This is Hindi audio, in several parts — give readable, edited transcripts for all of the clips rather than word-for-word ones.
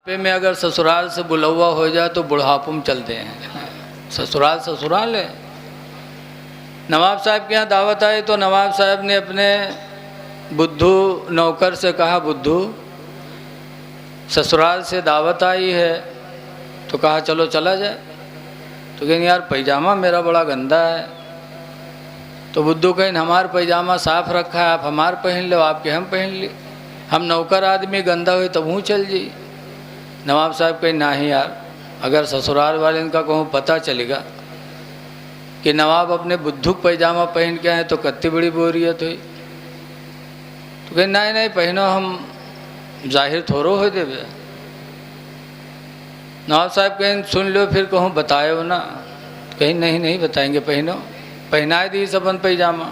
में अगर ससुराल से बुलवा हो जाए तो बुढ़ापे में चलते हैं। ससुराल ससुराल है। नवाब साहब के यहाँ दावत आई तो नवाब साहब ने अपने बुद्धू नौकर से कहा, बुद्धू ससुराल से दावत आई है, तो कहा चलो चला जाए। तो कहें यार पैजामा मेरा बड़ा गंदा है। तो बुद्धू कहें हमार पैजामा साफ रखा है, आप हमार पहन लो, आपके हम पहन ली। हम नौकर आदमी गंदा हुई तब हूँ चल जी। नवाब साहब कहें नहीं यार, अगर ससुराल वाले इनका कहूँ पता चलेगा कि नवाब अपने बुद्धू पैजामा पहन के आए तो कत्ती बड़ी बोरियत हुई। तो कहें नहीं नहीं पहनो, हम जाहिर थोड़ो हो देवे। नवाब साहब कहें सुन लो फिर कहूँ बताए ना। कहीं नहीं नहीं बताएंगे, पहनो। पहनाए दी सबन पैजामा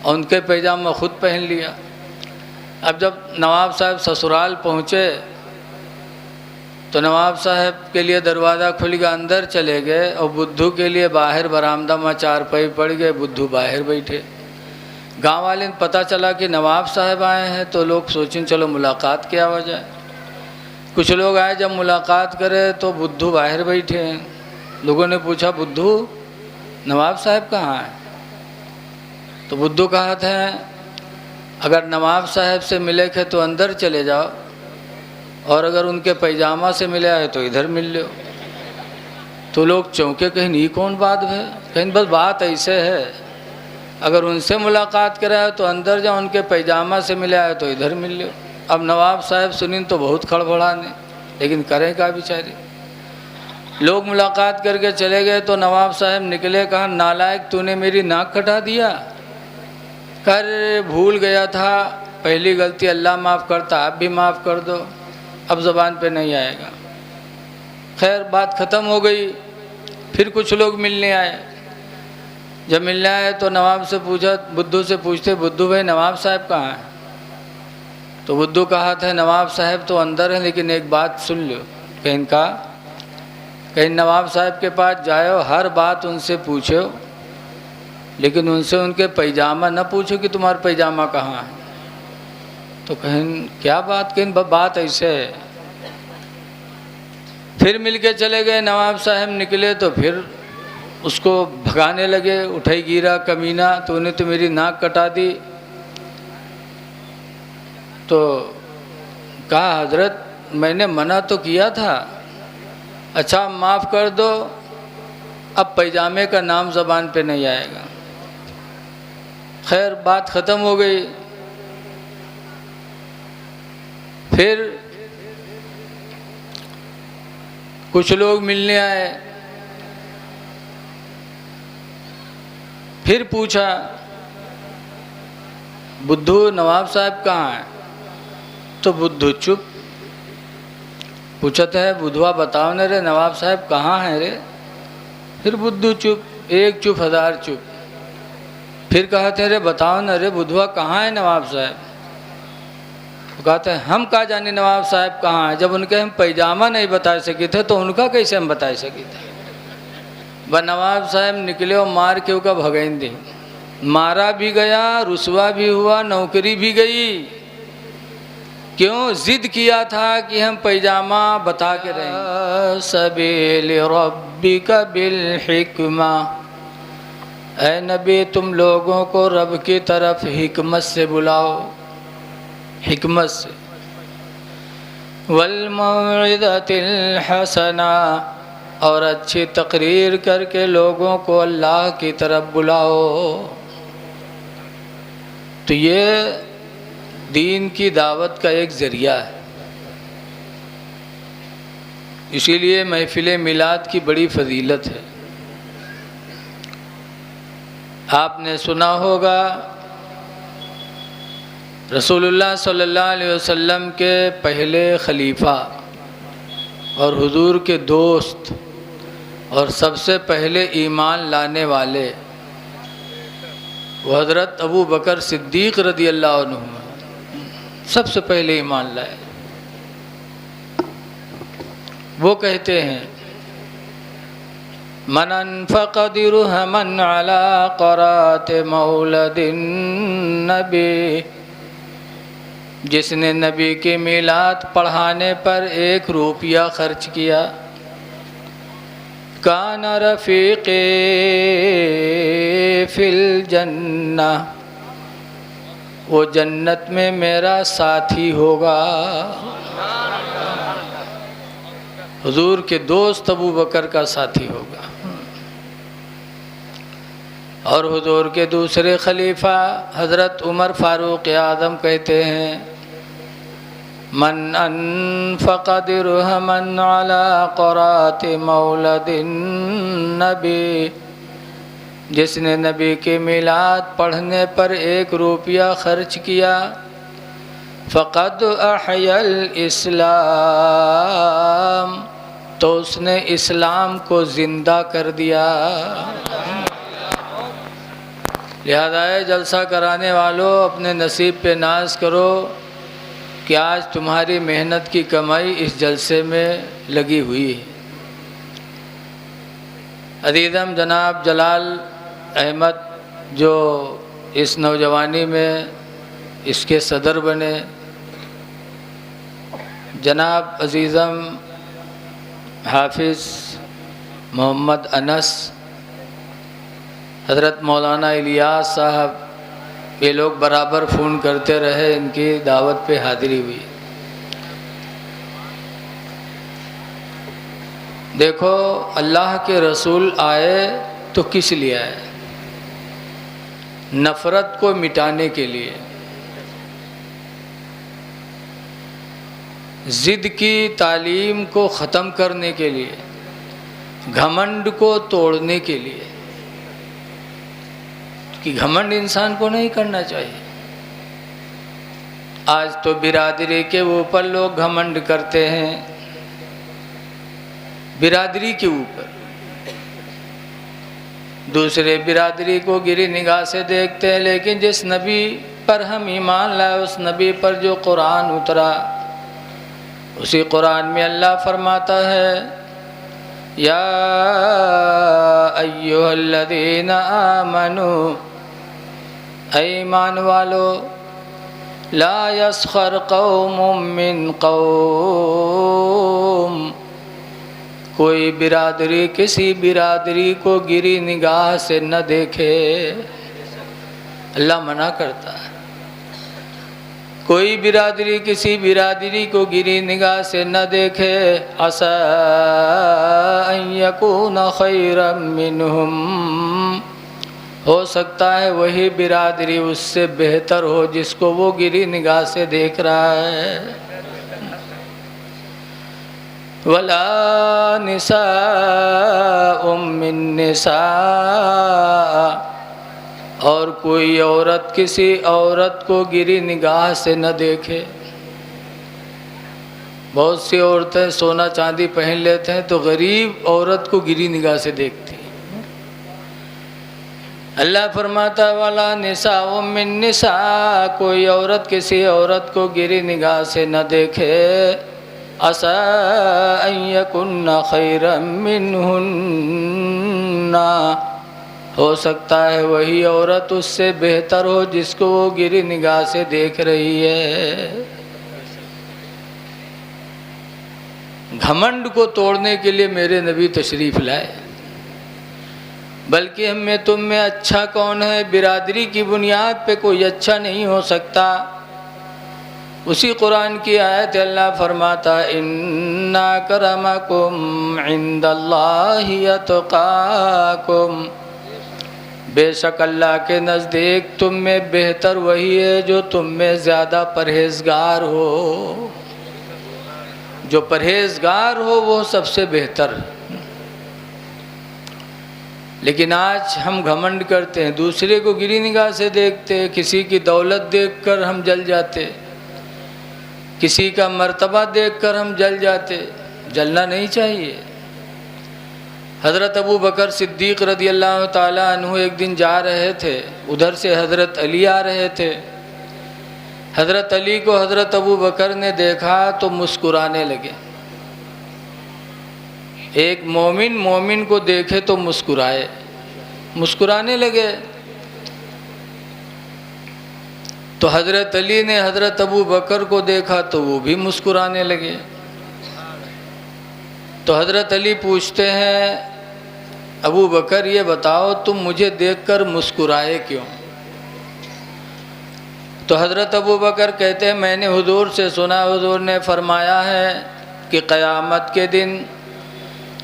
और उनके पैजामा खुद पहन लिया। अब जब नवाब साहब ससुराल पहुँचे तो नवाब साहब के लिए दरवाज़ा खुल गया, अंदर चले गए और बुद्धू के लिए बाहर बरामदा में चारपाई पड़ गए, बुद्धू बाहर बैठे। गांव वाले ने पता चला कि नवाब साहब आए हैं तो लोग सोचें चलो मुलाकात किया हो जाए। कुछ लोग आए, जब मुलाकात करे तो बुद्धू बाहर बैठे हैं। लोगों ने पूछा बुद्धू नवाब साहब कहाँ हैं? तो बुद्धू कहा था अगर नवाब साहब से मिले थे तो अंदर चले जाओ और अगर उनके पैजामा से मिले है तो इधर मिल लो। तो लोग चौंके, कहीं नहीं कौन बात है? कहीं बस बात ऐसे है, अगर उनसे मुलाकात करा है तो अंदर जाओ, उनके पैजामा से मिला है तो इधर मिल लो। अब नवाब साहब सुनी तो बहुत खड़बड़ाने, लेकिन करें क्या बेचारे। लोग मुलाकात करके चले गए तो नवाब साहब निकले, कहा नालायक तूने मेरी नाक कटा दिया। कर भूल गया था, पहली गलती अल्लाह माफ़ करता, आप भी माफ़ कर दो, अब ज़बान पे नहीं आएगा। खैर बात ख़त्म हो गई। फिर कुछ लोग मिलने आए। जब मिलने आए तो नवाब से पूछा, बुद्धू से पूछते बुद्धू भाई नवाब साहब कहाँ हैं? तो बुद्धू कहा था नवाब साहब तो अंदर हैं, लेकिन एक बात सुन लो। कहीं का कहीं नवाब साहब के पास जाओ, हर बात उनसे पूछो, लेकिन उनसे उनके पैजामा न पूछो कि तुम्हारा पैजामा कहाँ है। तो कहीं क्या बात? कहीं बात ऐसे है। फिर मिलके चले गए। नवाब साहब निकले तो फिर उसको भगाने लगे, उठाई गिरा कमीना, तूने तो मेरी नाक कटा दी। तो कहा हजरत मैंने मना तो किया था, अच्छा माफ़ कर दो, अब पैजामे का नाम ज़बान पे नहीं आएगा। खैर बात ख़त्म हो गई। फिर कुछ लोग मिलने आए। फिर पूछा बुद्धू नवाब साहब कहाँ हैं? तो बुद्धू चुप। पूछता है बुधवा बताओ न रे नवाब साहब कहाँ हैं रे? फिर बुद्धू चुप, एक चुप हजार चुप। फिर कहते रे बताओ न रे बुधवा कहाँ है नवाब साहब? तो कहते हैं हम कहाँ जाने नवाब साहब कहाँ हैं, जब उनके हम पैजामा नहीं बता सके थे तो उनका कैसे हम बता सके थे। वह नवाब साहब निकले और मार के उसका भगैन दे। मारा भी गया, रुसवा भी हुआ, नौकरी भी गई। क्यों? जिद किया था कि हम पैजामा बता के रहें। सबील रब्बिका बिल हिकमा, ऐ नबी तुम लोगों को रब की तरफ हिकमत से बुलाओ, हिकमत से। वल मौइज़तिल हसना, और अच्छी तकरीर करके लोगों को अल्लाह की तरफ बुलाओ। तो ये दीन की दावत का एक ज़रिया है। इसीलिए महफिल मिलाद की बड़ी फजीलत है। आपने सुना होगा रसूलुल्लाह सल्लल्लाहु अलैहि वसल्लम के पहले खलीफा और हुजूर के दोस्त और सबसे पहले ईमान लाने वाले वो हज़रत अबू बकर सिद्दीक़ रदी अल्लाह अन्हु सबसे पहले ईमान लाए। वो कहते हैं मन अनफ़क़ दिरहमन अला क़रात मौलदिन नबी जिसने नबी की मीलाद पढ़ाने पर 1 रुपया खर्च किया, कान रफ़ीक़े फ़िल जन्ना, वो जन्नत में मेरा साथी होगा। हुजूर के दोस्त अबू बकर का साथी होगा। और हुजूर के दूसरे खलीफा हज़रत उमर फ़ारूक आज़म कहते हैं, मन अनफ़क़ दिरहमन अला क़रात मौलदिन नबी, जिसने नबी के मिलाद पढ़ने पर 1 रुपया खर्च किया, फ़क़द अहयल इस्लाम, तो उसने इस्लाम को ज़िंदा कर दिया। लिहाजा जलसा कराने वालों, अपने नसीब पे नाज करो कि आज तुम्हारी मेहनत की कमाई इस जलसे में लगी हुई है। अदीदम जनाब जलाल अहमद जो इस नौजवानी में इसके सदर बने, जनाब अजीज़म हाफिज़ मोहम्मद अनस, हज़रत मौलाना इलियास साहब, ये लोग बराबर फ़ोन करते रहे, इनकी दावत पे हाज़िरी हुई। देखो, अल्लाह के रसूल आए तो किस लिए आए? नफ़रत को मिटाने के लिए, ज़िद की तालीम को ख़त्म करने के लिए, घमंड को तोड़ने के लिए, कि घमंड इंसान को नहीं करना चाहिए। आज तो बिरादरी के ऊपर लोग घमंड करते हैं, बिरादरी के ऊपर, दूसरे बिरादरी को गिरी निगाह से देखते हैं। लेकिन जिस नबी पर हम ईमान लाए, उस नबी पर जो कुरान उतरा, उसी कुरान में अल्लाह फरमाता है, या अय्युहल्लज़ीना आमनू, ईमान वालो, ला यस्खर कौमुम मिन कौम, कोई बिरादरी किसी बिरादरी को गिरी निगाह से न देखे। अल्लाह मना करता है, कोई बिरादरी किसी बिरादरी को गिरी निगाह से न देखे। असा अन यकून खैरम मिनहुम, हो सकता है वही बिरादरी उससे बेहतर हो जिसको वो गिरी निगाह से देख रहा है। वला निसाउम मिन निसा, और कोई औरत किसी औरत को गिरी निगाह से न देखे। बहुत सी औरतें सोना चांदी पहन लेते हैं तो गरीब औरत को गिरी निगाह से देखती हैं। अल्लाह फरमाता वाला निसाउम मिन निसा, कोई औरत किसी औरत को गिरी निगाह से न देखे। असा अन यकुन्ना खैरम मिनहुन्ना, हो सकता है वही औरत उससे बेहतर हो जिसको वो गिरी निगाह से देख रही है। घमंड को तोड़ने के लिए मेरे नबी तशरीफ़ लाए। बल्कि हम में तुम में अच्छा कौन है, बिरादरी की बुनियाद पे कोई अच्छा नहीं हो सकता। उसी कुरान की आयत अल्लाह फरमाता, इन्ना करमकुम इंदल्लाहि अतकाकुम, बेशक अल्लाह के नज़दीक तुम में बेहतर वही है जो तुम में ज़्यादा परहेज़गार हो। जो परहेज़गार हो वो सबसे बेहतर। लेकिन आज हम घमंड करते हैं, दूसरे को गिरी निगाह से देखते हैं, किसी की दौलत देखकर हम जल जाते, किसी का मर्तबा देखकर हम जल जाते। जलना नहीं चाहिए। हज़रत अबू बकर सिद्दीक़ रज़ी अल्लाह ताला अन्हु एक दिन जा रहे थे, उधर से हज़रत अली आ रहे थे। हज़रत अली को हज़रत अबू बकर ने देखा तो मुस्कुराने लगे। एक मोमिन मोमिन को देखे तो मुस्कुराए, मुस्कुराने लगे। तो हज़रत अली ने हज़रत अबू बकर को देखा तो वो भी मुस्कुराने लगे। तो हज़रत अली पूछते हैं, अबू बकर ये बताओ तुम मुझे देखकर मुस्कुराए क्यों? तो हज़रत अबू बकर कहते हैं, मैंने हुजूर से सुना, हुजूर ने फरमाया है कि क़यामत के दिन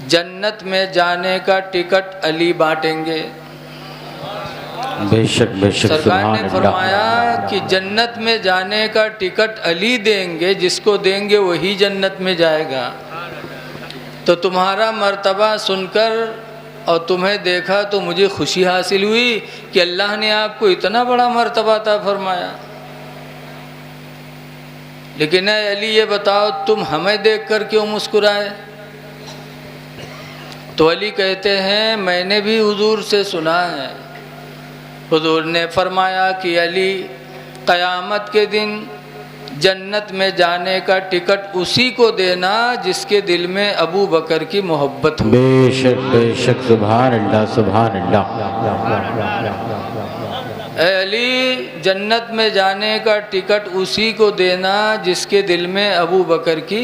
जन्नत में जाने का टिकट अली बांटेंगे। बेशक बेशक सरकार ने फरमाया कि जन्नत में जाने का टिकट अली देंगे, जिसको देंगे वही जन्नत में जाएगा। तो तुम्हारा मर्तबा सुनकर और तुम्हें देखा तो मुझे खुशी हासिल हुई कि अल्लाह ने आपको इतना बड़ा मर्तबा अता फरमाया। लेकिन अली ये बताओ तुम हमें देखकर क्यों मुस्कुराए? तो अली कहते हैं, मैंने भी हुजूर से सुना है, हुजूर ने फरमाया कि अली क़यामत के दिन जन्नत में जाने का टिकट उसी को देना जिसके दिल में अबू बकर की मोहब्बत हो। बेशक बेशक, सुभान अल्लाह सुभान अल्लाह। ऐ अली, जन्नत में जाने का टिकट उसी को देना जिसके दिल में अबू बकर की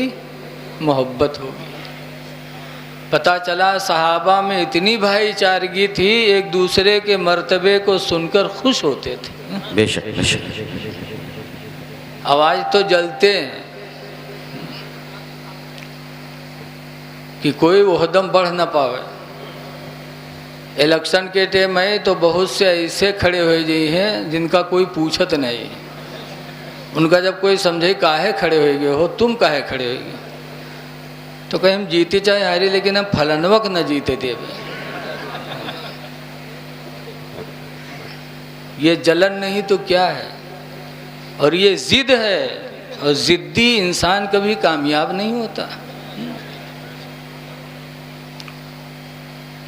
मोहब्बत होगी। पता चला सहाबा में इतनी भाईचारगी थी, एक दूसरे के मर्तबे को सुनकर खुश होते थे। बेशक बेशक। आवाज़ तो जलते हैं कि कोई ओहदम बढ़ न पावे। इलेक्शन के टाइम में तो बहुत से ऐसे खड़े हुए जी हैं जिनका कोई पूछत नहीं। उनका जब कोई समझे काहे खड़े हो गए हो, तुम काहे खड़े हो गए, तो कहीं हम जीते चाहे हारे लेकिन हम फलनवक न जीते देवे। ये जलन नहीं तो क्या है, और ये जिद है, और जिद्दी इंसान कभी कामयाब नहीं होता।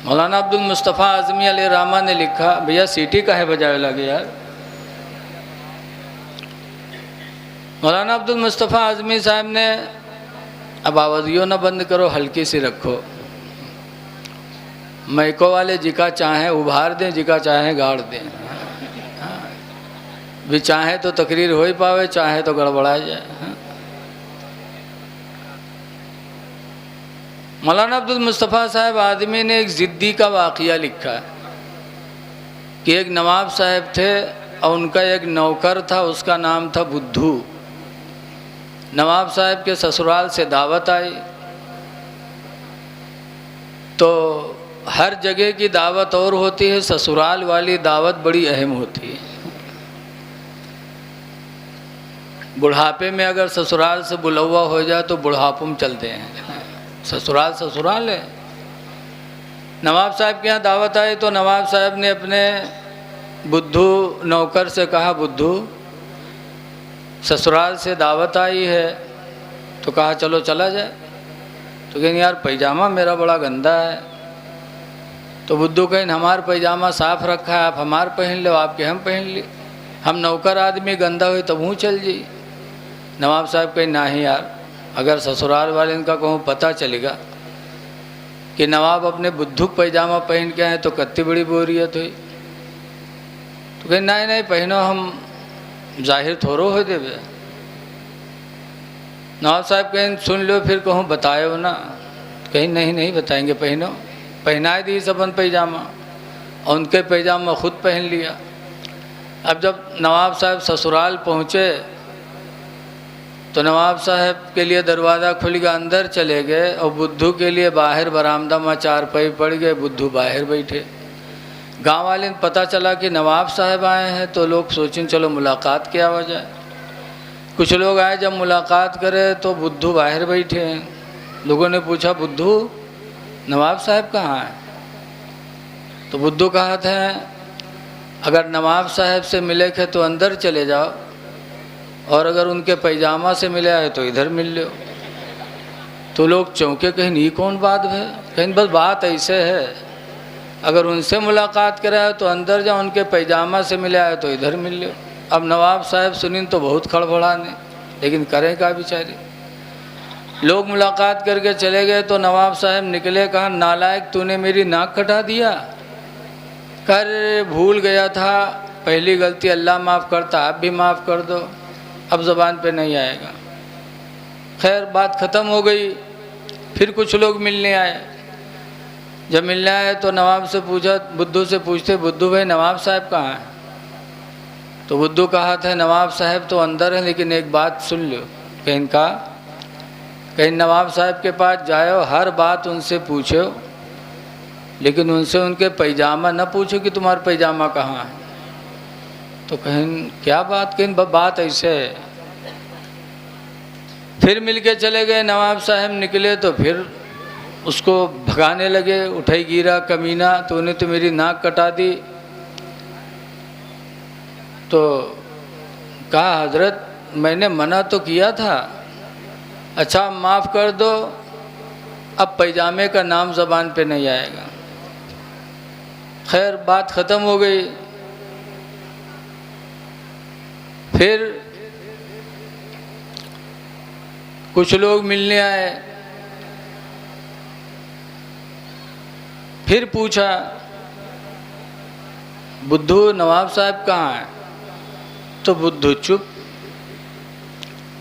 मौलाना अब्दुल मुस्तफ़ा आज़मी अलैहिर्रहमा ने लिखा, भैया सीटी काहे बजावे लगे यार। मौलाना अब्दुल मुस्तफ़ा आज़मी साहब ने, अब आवाज़ियों ना बंद करो, हल्की सी रखो। मैको वाले जिका चाहें उभार दें, जिका चाहें गाड़ दें। भी चाहे तो तकरीर हो ही पावे, चाहे तो गड़बड़ा जाए। मौलाना अब्दुल मुस्तफ़ा साहब आदमी ने एक ज़िद्दी का वाक़िया लिखा है कि एक नवाब साहब थे और उनका एक नौकर था, उसका नाम था बुद्धू। नवाब साहब के ससुराल से दावत आई तो हर जगह की दावत और होती है, ससुराल वाली दावत बड़ी अहम होती है। बुढ़ापे में अगर ससुराल से बुलवा हो जाए तो बुढ़ापे में चलते हैं, ससुराल ससुराल है। नवाब साहब के यहाँ दावत आई तो नवाब साहब ने अपने बुद्धू नौकर से कहा, बुद्धू ससुराल से दावत आई है, तो कहा चलो चला जाए। तो कहें यार पैजामा मेरा बड़ा गंदा है। तो बुद्धू कहें हमार पैजामा साफ़ रखा है, आप हमार पहन लो, आपके हम पहन ली। हम नौकर आदमी गंदा हुई तब हूँ चल जी। नवाब साहब कहें ना ही यार, अगर ससुराल वाले इनका कहूँ पता चलेगा कि नवाब अपने बुद्धू पैजामा पहन के आए तो कितनी बड़ी बोरियत हुई। तो कहें नहीं नहीं पहनो, हम जाहिर थोड़ो हो देवे। नवाब साहब कहें सुन लो फिर कहूँ बताए ना। कहीं नहीं नहीं बताएंगे, पहनो। पहनाए दी सबन पैजामा और उनके पैजामा खुद पहन लिया। अब जब नवाब साहब ससुराल पहुँचे तो नवाब साहब के लिए दरवाज़ा खुल गया, अंदर चले गए और बुद्धू के लिए बाहर बरामदा में चारपाई पड़ गए, बुद्धू बाहर बैठे। गांव वाले ने पता चला कि नवाब साहब आए हैं तो लोग सोचें चलो मुलाकात किया हो जाए। कुछ लोग आए, जब मुलाकात करे तो बुद्धू बाहर बैठे हैं। लोगों ने पूछा बुद्धू नवाब साहब कहाँ हैं? तो बुद्धू कहा था अगर नवाब साहब से मिले थे तो अंदर चले जाओ, और अगर उनके पैजामा से मिले आए तो इधर मिल लो। तो लोग चौंके, कहीं नहीं कौन बात है? कहीं बस बात ऐसे है, अगर उनसे मुलाकात कराए तो अंदर जाओ, उनके पैजामा से मिले आए तो इधर मिल लो। अब नवाब साहब सुनी तो बहुत खड़बड़ाने, लेकिन करें क्या बेचारे। लोग मुलाकात करके चले गए तो नवाब साहब निकले, कहा नालायक तूने मेरी नाक कटा दिया। कर भूल गया था पहली गलती अल्लाह माफ़ करता, आप भी माफ़ कर दो, अब ज़बान पे नहीं आएगा। खैर बात ख़त्म हो गई। फिर कुछ लोग मिलने आए। जब मिलने आए तो नवाब से पूछा, बुद्धू से पूछते, बुद्धू भाई नवाब साहब कहाँ हैं? तो बुद्धू कहा था नवाब साहब तो अंदर है, लेकिन एक बात सुन लो। कहीं नवाब साहब के पास जाओ, हर बात उनसे पूछो, लेकिन उनसे उनके पैजामा न पूछो कि तुम्हारा पैजामा कहाँ है। तो कहीं क्या बात, कहीं बात ऐसे है। फिर मिलके चले गए। नवाब साहब निकले तो फिर उसको भगाने लगे, उठाई गिरा कमीना, तूने तो मेरी नाक कटा दी। तो कहा हजरत मैंने मना तो किया था, अच्छा माफ़ कर दो, अब पैजामे का नाम ज़बान पे नहीं आएगा। खैर बात ख़त्म हो गई। फिर कुछ लोग मिलने आए। फिर पूछा बुद्धू नवाब साहब कहाँ हैं? तो बुद्धू चुप।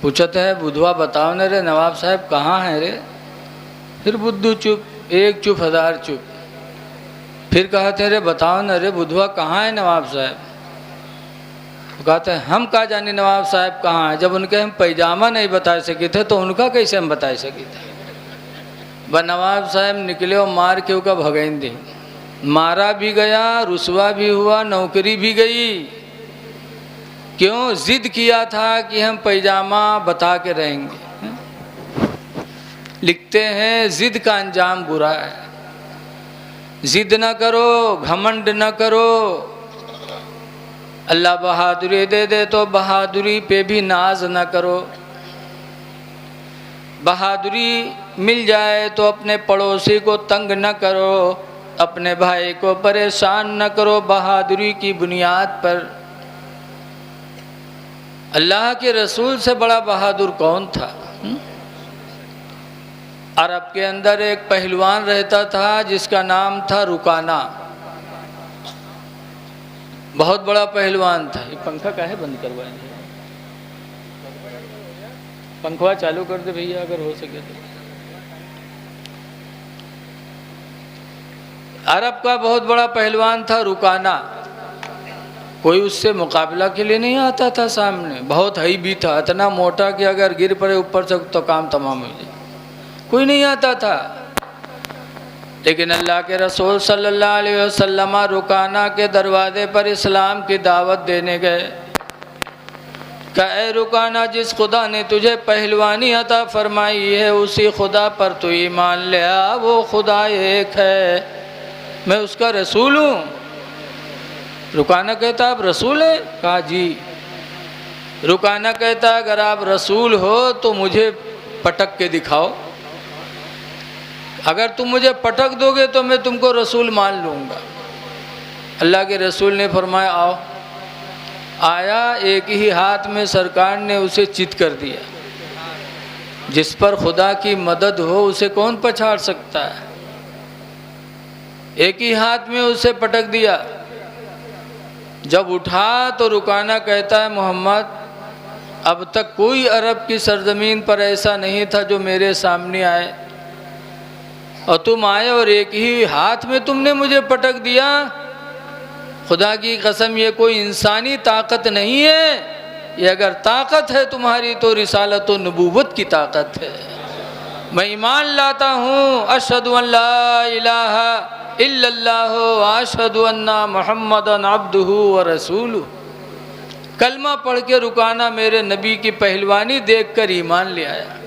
पूछते हैं बुधवा बताओ न रे नवाब साहब कहाँ हैं रे? फिर बुद्धू चुप, एक चुप हजार चुप। फिर कहते रे बताओ न रे बुधवा कहाँ है नवाब साहब? तो कहते हैं हम कहाँ जाने नवाब साहब कहाँ हैं, जब उनके हम पैजामा नहीं बता सके थे तो उनका कैसे हम बता सके थे। वह नवाब साहब निकले और मार के उसका भगैन दी। मारा भी गया, रुसवा भी हुआ, नौकरी भी गई। क्यों? जिद किया था कि हम पैजामा बता के रहेंगे। लिखते हैं जिद का अंजाम बुरा है। जिद न करो, घमंड न करो। अल्लाह बहादुरी दे दे तो बहादुरी पे भी नाज न करो। बहादुरी मिल जाए तो अपने पड़ोसी को तंग न करो, अपने भाई को परेशान न करो बहादुरी की बुनियाद पर। अल्लाह के रसूल से बड़ा बहादुर कौन था? अरब के अंदर एक पहलवान रहता था जिसका नाम था रुकाना। बहुत बड़ा पहलवान था। ये पंखा काहे बंद करवाएंगे? पंखवा चालू कर दे भैया अगर हो सके तो। अरब का बहुत बड़ा पहलवान था रुकाना। कोई उससे मुकाबला के लिए नहीं आता था सामने। बहुत हई भी था, इतना मोटा कि अगर गिर पड़े ऊपर से तो काम तमाम हो जाए। कोई नहीं आता था। लेकिन अल्लाह के रसूल सल्लल्लाहु अलैहि वसल्लम रुकाना के दरवाजे पर इस्लाम की दावत देने गए। कहे रुकाना, जिस खुदा ने तुझे पहलवानी अता फरमाई है उसी खुदा पर तू ईमान ले आ। वो खुदा एक है, मैं उसका रसूल हूँ। रुकाना कहता आप रसूल है? कहा जी। रुकाना कहता अगर आप रसूल हो तो मुझे पटक के दिखाओ। अगर तुम मुझे पटक दोगे तो मैं तुमको रसूल मान लूँगा। अल्लाह के रसूल ने फरमाया आओ। आया, एक ही हाथ में सरकार ने उसे चित कर दिया। जिस पर खुदा की मदद हो उसे कौन पछाड़ सकता है? एक ही हाथ में उसे पटक दिया। जब उठा तो रुकाना कहता है मोहम्मद, अब तक कोई अरब की सरजमीन पर ऐसा नहीं था जो मेरे सामने आए, और तुम आए और एक ही हाथ में तुमने मुझे पटक दिया। खुदा की कसम ये कोई इंसानी ताकत नहीं है। ये अगर ताकत है तुम्हारी तो रिसालत व नबूवत की ताकत है। मैं ईमान लाता हूँ अशहदु अल्ला इलाहा इल्लल्लाह व अशहदु अन्ना मुहम्मदन अब्दुहु व रसूलुहु। कलमा पढ़ के रुकाना मेरे नबी की पहलवानी देखकर ईमान ले आया।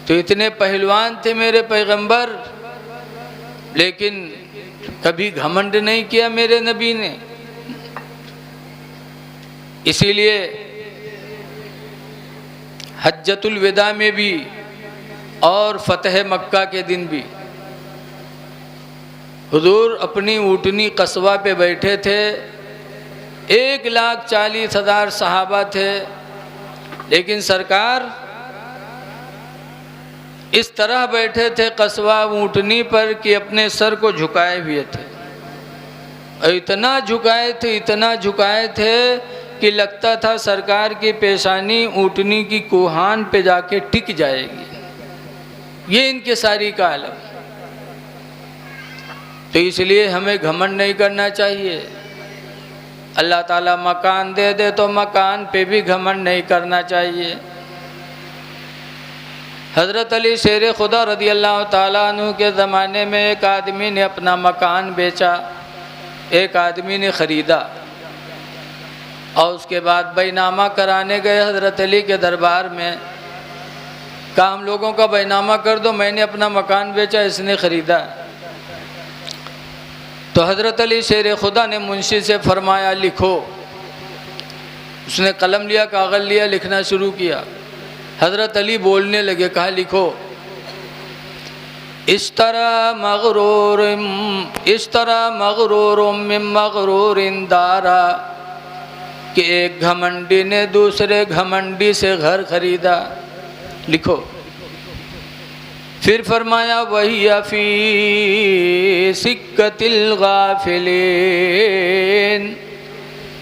तो इतने पहलवान थे मेरे पैगंबर, लेकिन कभी घमंड नहीं किया मेरे नबी ने। इसीलिए हज्जतुल विदा में भी और फतह मक्का के दिन भी हुजूर अपनी ऊँटनी कस्बा पे बैठे थे। 1,40,000 सहाबा थे, लेकिन सरकार इस तरह बैठे थे कस्बा ऊँटनी पर कि अपने सर को झुकाए हुए थे। इतना झुकाए थे कि लगता था सरकार की पेशानी ऊँटनी की कोहान पे जाके टिक जाएगी। ये इनके सारी का आलम। तो इसलिए हमें घमंड नहीं करना चाहिए। अल्लाह ताला मकान दे दे तो मकान पे भी घमंड नहीं करना चाहिए। हज़रत अली शेर खुदा रदी अल्लाह ताला अन्हु के ज़माने में एक आदमी ने अपना मकान बेचा, एक आदमी ने ख़रीदा और उसके बाद बैनामा कराने गए हज़रत अली के दरबार में। कहा हम लोगों का बैनामा कर दो, मैंने अपना मकान बेचा, इसने ख़रीदा। तो हज़रत अली शेर खुदा ने मुंशी से फरमाया लिखो। उसने कलम लिया, कागज़ लिया, लिखना शुरू किया। हज़रत अली बोलने लगे, कहा लिखो, इस तरह मगरूर मिन मगरूरिन दारा, कि एक घमंडी ने दूसरे घमंडी से घर खरीदा। लिखो। फिर फरमाया वही फी सिक्कतिल गाफिलीन,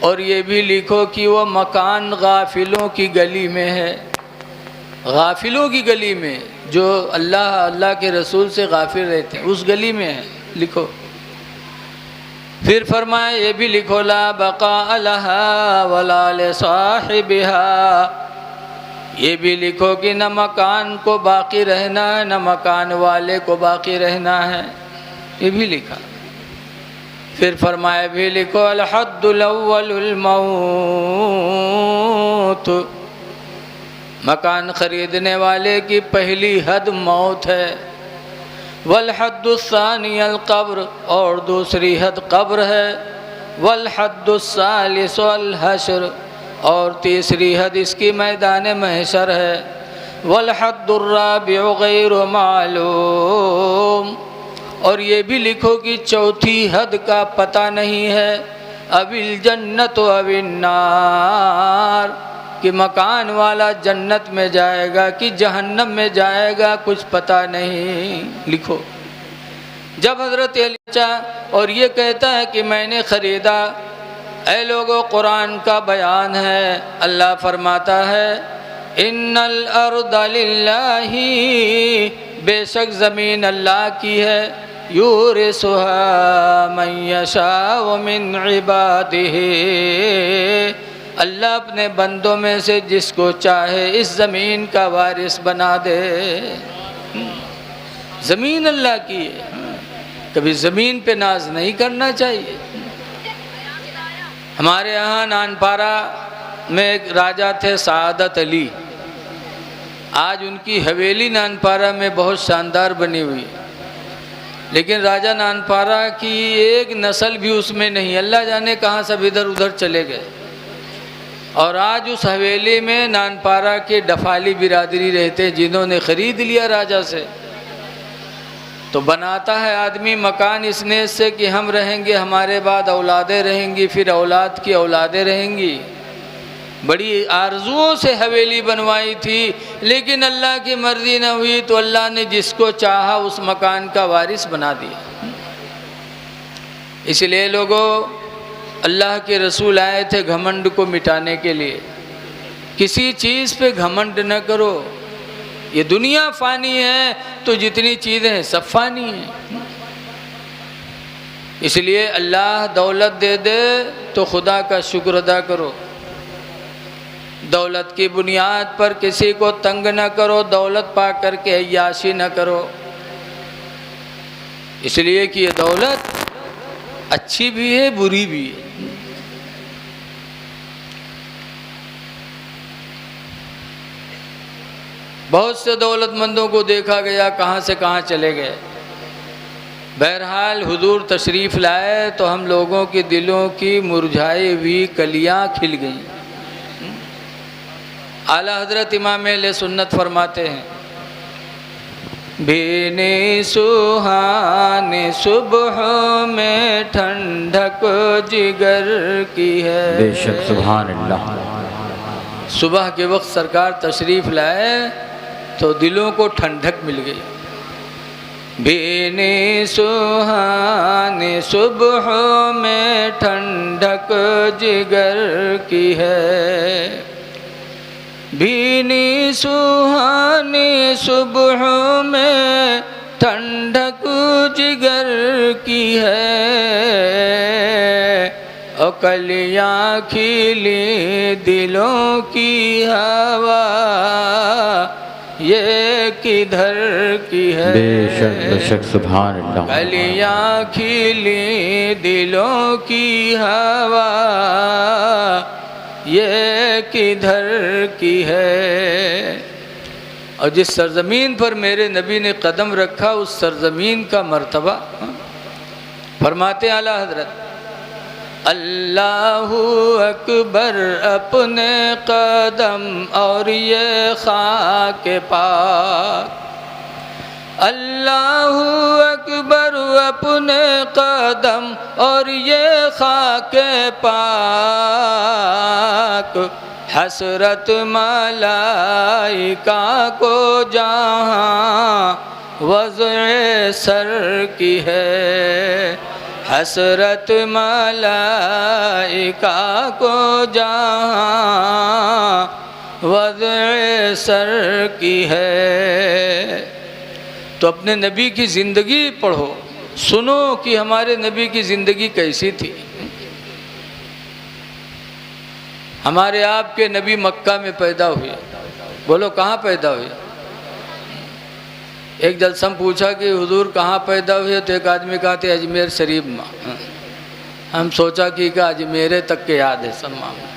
और ये भी लिखो कि वो मकान गाफिलों की गली में है। गाफिलों की गली में, जो अल्लाह के रसूल से गाफिल रहते हैं, उस गली में है, लिखो। फिर फरमाया ये भी लिखो, ला बका लहा वला लिसाहिबिहा, ये भी लिखो कि न मकान को बाकी रहना है, न मकान वाले को बाकी रहना है। ये भी लिखा। फिर फरमाया भी लिखो, अल हद्दुल अव्वलुल मौत, मकान ख़रीदने वाले की पहली हद मौत है। वल हद्दुस्सानी अल क़ब्र, और दूसरी हद क़ब्र है। वल हद्दुस्सालिस अल हश्र, और तीसरी हद इसकी मैदान महशर है। वल हद्दुर्राबिउ गैरु मालूम, और ये भी लिखो कि चौथी हद का पता नहीं है। अविल जन्नत अविन नार, कि मकान वाला जन्नत में जाएगा कि जहन्नम में जाएगा, कुछ पता नहीं। लिखो। जब हज़रत अली और ये कहता है कि मैंने ख़रीदा, ऐ लोगों कुरान का बयान है। अल्लाह फरमाता है इन्नल अर्द लिल्लाही, बेशक ज़मीन अल्लाह की है। यूरिसुहा मन यशाउ मिन इबादिही, अल्लाह अपने बंदों में से जिसको चाहे इस ज़मीन का वारिस बना दे। ज़मीन अल्लाह की है, कभी ज़मीन पे नाज नहीं करना चाहिए। हमारे यहाँ नानपारा में एक राजा थे सादत अली। आज उनकी हवेली नानपारा में बहुत शानदार बनी हुई है, लेकिन राजा नानपारा की एक नस्ल भी उसमें नहीं। अल्लाह जाने कहाँ सब इधर उधर चले गए। और आज उस हवेली में नानपारा के डफाली बिरादरी रहते, जिन्होंने ख़रीद लिया राजा से। तो बनाता है आदमी मकान इस नीयत से कि हम रहेंगे, हमारे बाद औलादें रहेंगी, फिर औलाद की औलादें रहेंगी। बड़ी आरजुओं से हवेली बनवाई थी, लेकिन अल्लाह की मर्ज़ी न हुई तो अल्लाह ने जिसको चाहा उस मकान का वारिस बना दिया। इसलिए लोगों, अल्लाह के रसूल आए थे घमंड को मिटाने के लिए। किसी चीज़ पे घमंड न करो। ये दुनिया फ़ानी है, तो जितनी चीज़ें हैं सब फ़ानी हैं। इसलिए अल्लाह दौलत दे दे तो खुदा का शुक्र अदा करो। दौलत की बुनियाद पर किसी को तंग न करो, दौलत पा करके अय्याशी न करो। इसलिए कि ये दौलत अच्छी भी है, बुरी भी है। बहुत से दौलतमंदों को देखा गया कहाँ से कहाँ चले गए। बहरहाल हुजूर तशरीफ़ लाए तो हम लोगों के दिलों की मुरझाई हुई कलियाँ खिल गईं। आला हज़रत इमाम अहले सुन्नत फरमाते हैं, भीनी सुहानी सुबह में ठंडक जिगर की है। बेशक सुभान अल्लाह। सुबह के वक्त सरकार तशरीफ़ लाए तो दिलों को ठंडक मिल गई। भीनी सुहानी सुबह में ठंडक जिगर की है, भीनी सुहानी सुबह में ठंडक जिगर की है, और कलियाँ खिली दिलों की हवा ये किधर की है। बेशक बेशक सुभान अल्लाह। कलियाँ खिली दिलों की हवा ये किधर की है। और जिस सरजमीन पर मेरे नबी ने कदम रखा उस सरजमीन का मर्तबा, फरमाते आला हजरत, अल्लाहु अकबर अपने कदम और ये खाक पाक, अल्लाहु अकबर अपने कदम और ये खाक पाक, हसरत मलाइका को जहाँ वज़े सर की है, हसरत मलाइका को जहाँ वज़े सर की है। तो अपने नबी की ज़िंदगी पढ़ो, सुनो कि हमारे नबी की ज़िंदगी कैसी थी। हमारे आपके नबी मक्का में पैदा हुए, बोलो कहाँ पैदा हुए। एक जलसा में पूछा कि हुजूर कहाँ पैदा हुए, तो एक आदमी कहा थे अजमेर शरीफ में। हम सोचा कि अजमेर तक के याद है सब मामला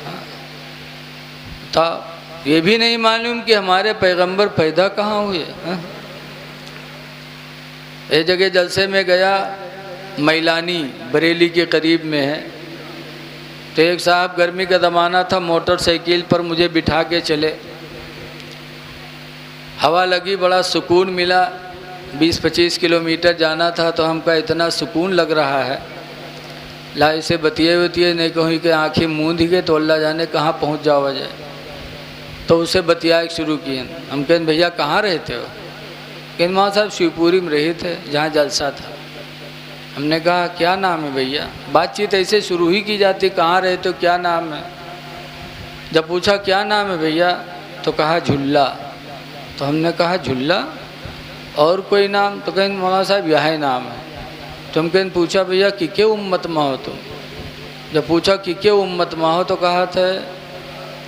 था, ये भी नहीं मालूम कि हमारे पैगंबर पैदा कहाँ हुए। एक जगह जलसे में गया, मैलानी बरेली के करीब में है, तो एक साहब गर्मी का ज़माना था, मोटरसाइकिल पर मुझे बिठा के चले, हवा लगी, बड़ा सुकून मिला। 20-25 किलोमीटर जाना था, तो हमका इतना सुकून लग रहा है, ला इसे बतिए नहीं कहूँ कि आँखें मूंद गए तो अल्लाह जाने कहाँ पहुँच जावा जाए। तो उसे बतिया शुरू किए। हम कहें भैया कहाँ रहते हो, कहते माँ साहब शिवपुरी में रहे थे जहाँ जलसा था। हमने कहा क्या नाम है भैया, बातचीत ऐसे शुरू ही की जाती, कहाँ रहते हो क्या नाम है। जब पूछा क्या नाम है भैया, तो कहा झुल्ला। तो हमने कहा झुल्ला और कोई नाम, तो कहें मौलाना साहब यह नाम है। तो हम कहें पूछा भैया कि के उम्मत में हो तुम। जब पूछा कि के उम्मत में हो, तो कहा था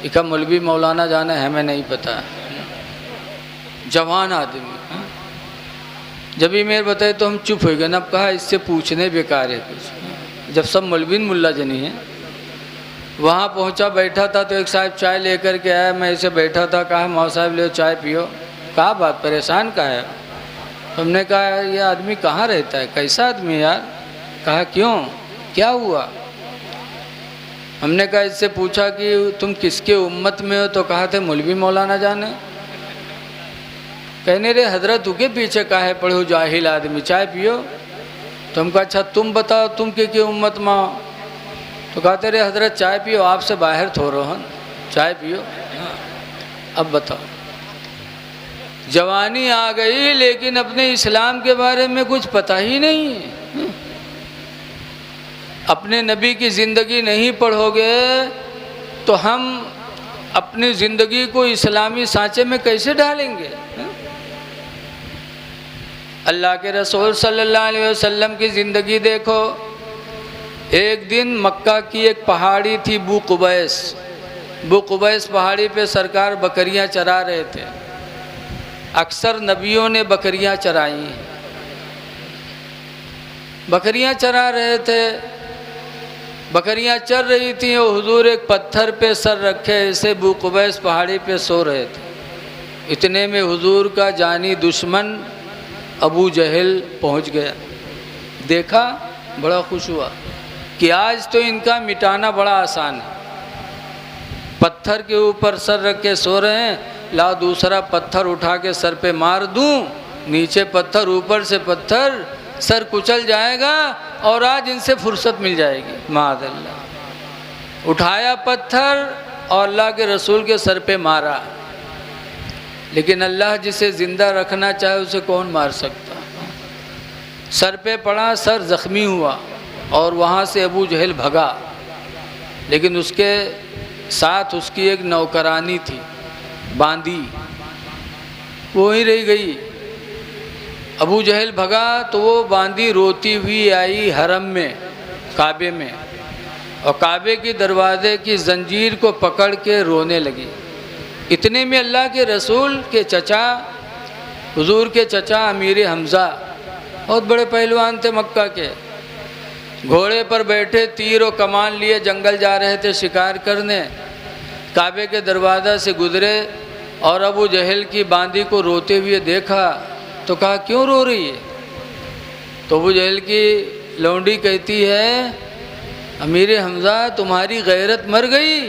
इका मौलवी मौलाना जाने हमें नहीं पता। जवान आदमी, जब ये मेरे बताए तो हम चुप हो गए ना। अब कहा इससे पूछने बेकार है कुछ। जब सब मौलवी मुल्ला जनी है, वहाँ पहुँचा, बैठा था, तो एक साहब चाय लेकर के आया, मैं ऐसे बैठा था, कहा मौला साहब ले चाय पियो। कहा बात परेशान का है। तो हमने कहा ये आदमी कहाँ रहता है, कैसा आदमी है यार। कहा क्यों, क्या हुआ। हमने कहा इससे पूछा कि तुम किसके उम्मत में हो, तो कहा थे मौलवी मौलाना जाने। कहने रे हजरत तुके पीछे काहे पड़े हो जाहिल आदमी, चाय पियो। तो हम कहा अच्छा तुम बताओ तुम के उम्मत में हो। तो कहते रे हजरत चाय पियो, आपसे बाहर थोड़ो हन, चाय पियो। अब बताओ, जवानी आ गई लेकिन अपने इस्लाम के बारे में कुछ पता ही नहीं है। अपने नबी की ज़िंदगी नहीं पढ़ोगे तो हम अपनी ज़िंदगी को इस्लामी सांचे में कैसे डालेंगे। अल्लाह के रसूल सल्लल्लाहु अलैहि वसल्लम की ज़िंदगी देखो। एक दिन मक्का की एक पहाड़ी थी बू कुबैस पहाड़ी पे सरकार बकरियां चरा रहे थे। अक्सर नबियों ने बकरियां चराई हैं। बकरियां चरा रहे थे, बकरियां चर रही थी और हुजूर एक पत्थर पे सर रखे ऐसे बू कुबैस पहाड़ी पे सो रहे थे। इतने में हुजूर का जानी दुश्मन अबू जहल पहुंच गया। देखा, बड़ा खुश हुआ कि आज तो इनका मिटाना बड़ा आसान है। पत्थर के ऊपर सर रख के सो रहे हैं, ला दूसरा पत्थर उठा के सर पे मार दूं, नीचे पत्थर ऊपर से पत्थर, सर कुचल जाएगा और आज इनसे फुर्सत मिल जाएगी। माअल्लाह उठाया पत्थर और अल्लाह के रसूल के सर पे मारा। लेकिन अल्लाह जिसे ज़िंदा रखना चाहे उसे कौन मार सकता। सर पे पड़ा, सर ज़ख्मी हुआ और वहाँ से अबू जहल भगा। लेकिन उसके साथ उसकी एक नौकरानी थी बांदी, वो ही रह गई। अबू जहल भगा तो वो बांदी रोती हुई आई हरम में, काबे में, और काबे की दरवाज़े की जंजीर को पकड़ के रोने लगी। इतने में अल्लाह के रसूल के चचा, हुजूर के चचा अमीर हमज़ा, बहुत बड़े पहलवान थे मक्का के, घोड़े पर बैठे तीर और कमान लिए जंगल जा रहे थे शिकार करने। काबे के दरवाज़ा से गुजरे और अबू जहल की बांदी को रोते हुए देखा तो कहा क्यों रो रही है? तो अबू जहल की लौंडी कहती है अमीर हमज़ा तुम्हारी गैरत मर गई,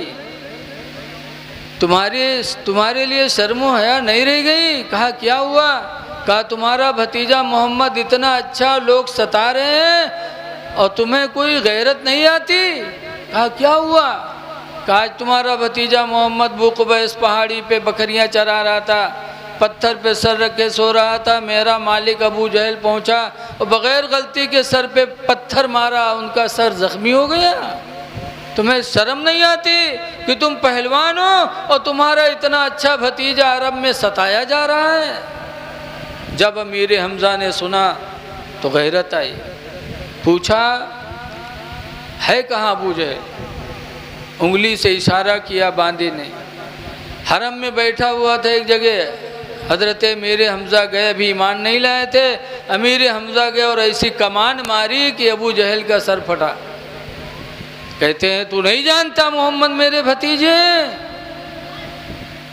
तुम्हारे लिए शर्मो हया नहीं रह गई। कहा क्या हुआ? कहा तुम्हारा भतीजा मोहम्मद इतना अच्छा, लोग सता रहे हैं और तुम्हें कोई गैरत नहीं आती। कहा क्या हुआ? कहा आज तुम्हारा भतीजा मोहम्मद बुकबैस पहाड़ी पे बकरियां चरा रहा था, पत्थर पे सर रखे सो रहा था, मेरा मालिक अबू जहल पहुंचा और बग़ैर गलती के सर पे पत्थर मारा, उनका सर ज़ख्मी हो गया। तुम्हें शर्म नहीं आती कि तुम पहलवान हो और तुम्हारा इतना अच्छा भतीजा अरब में सताया जा रहा है। जब अमीर हमज़ा ने सुना तो गैरत आई, पूछा है कहाँ अबू जहल? उंगली से इशारा किया बांदी ने। हरम में बैठा हुआ था एक जगह, हजरत अमीर हमज़ा गए, अभी ईमान नहीं लाए थे। अमीर हमज़ा गए और ऐसी कमान मारी कि अबू जहल का सर फटा। कहते हैं तू नहीं जानता मोहम्मद मेरे भतीजे,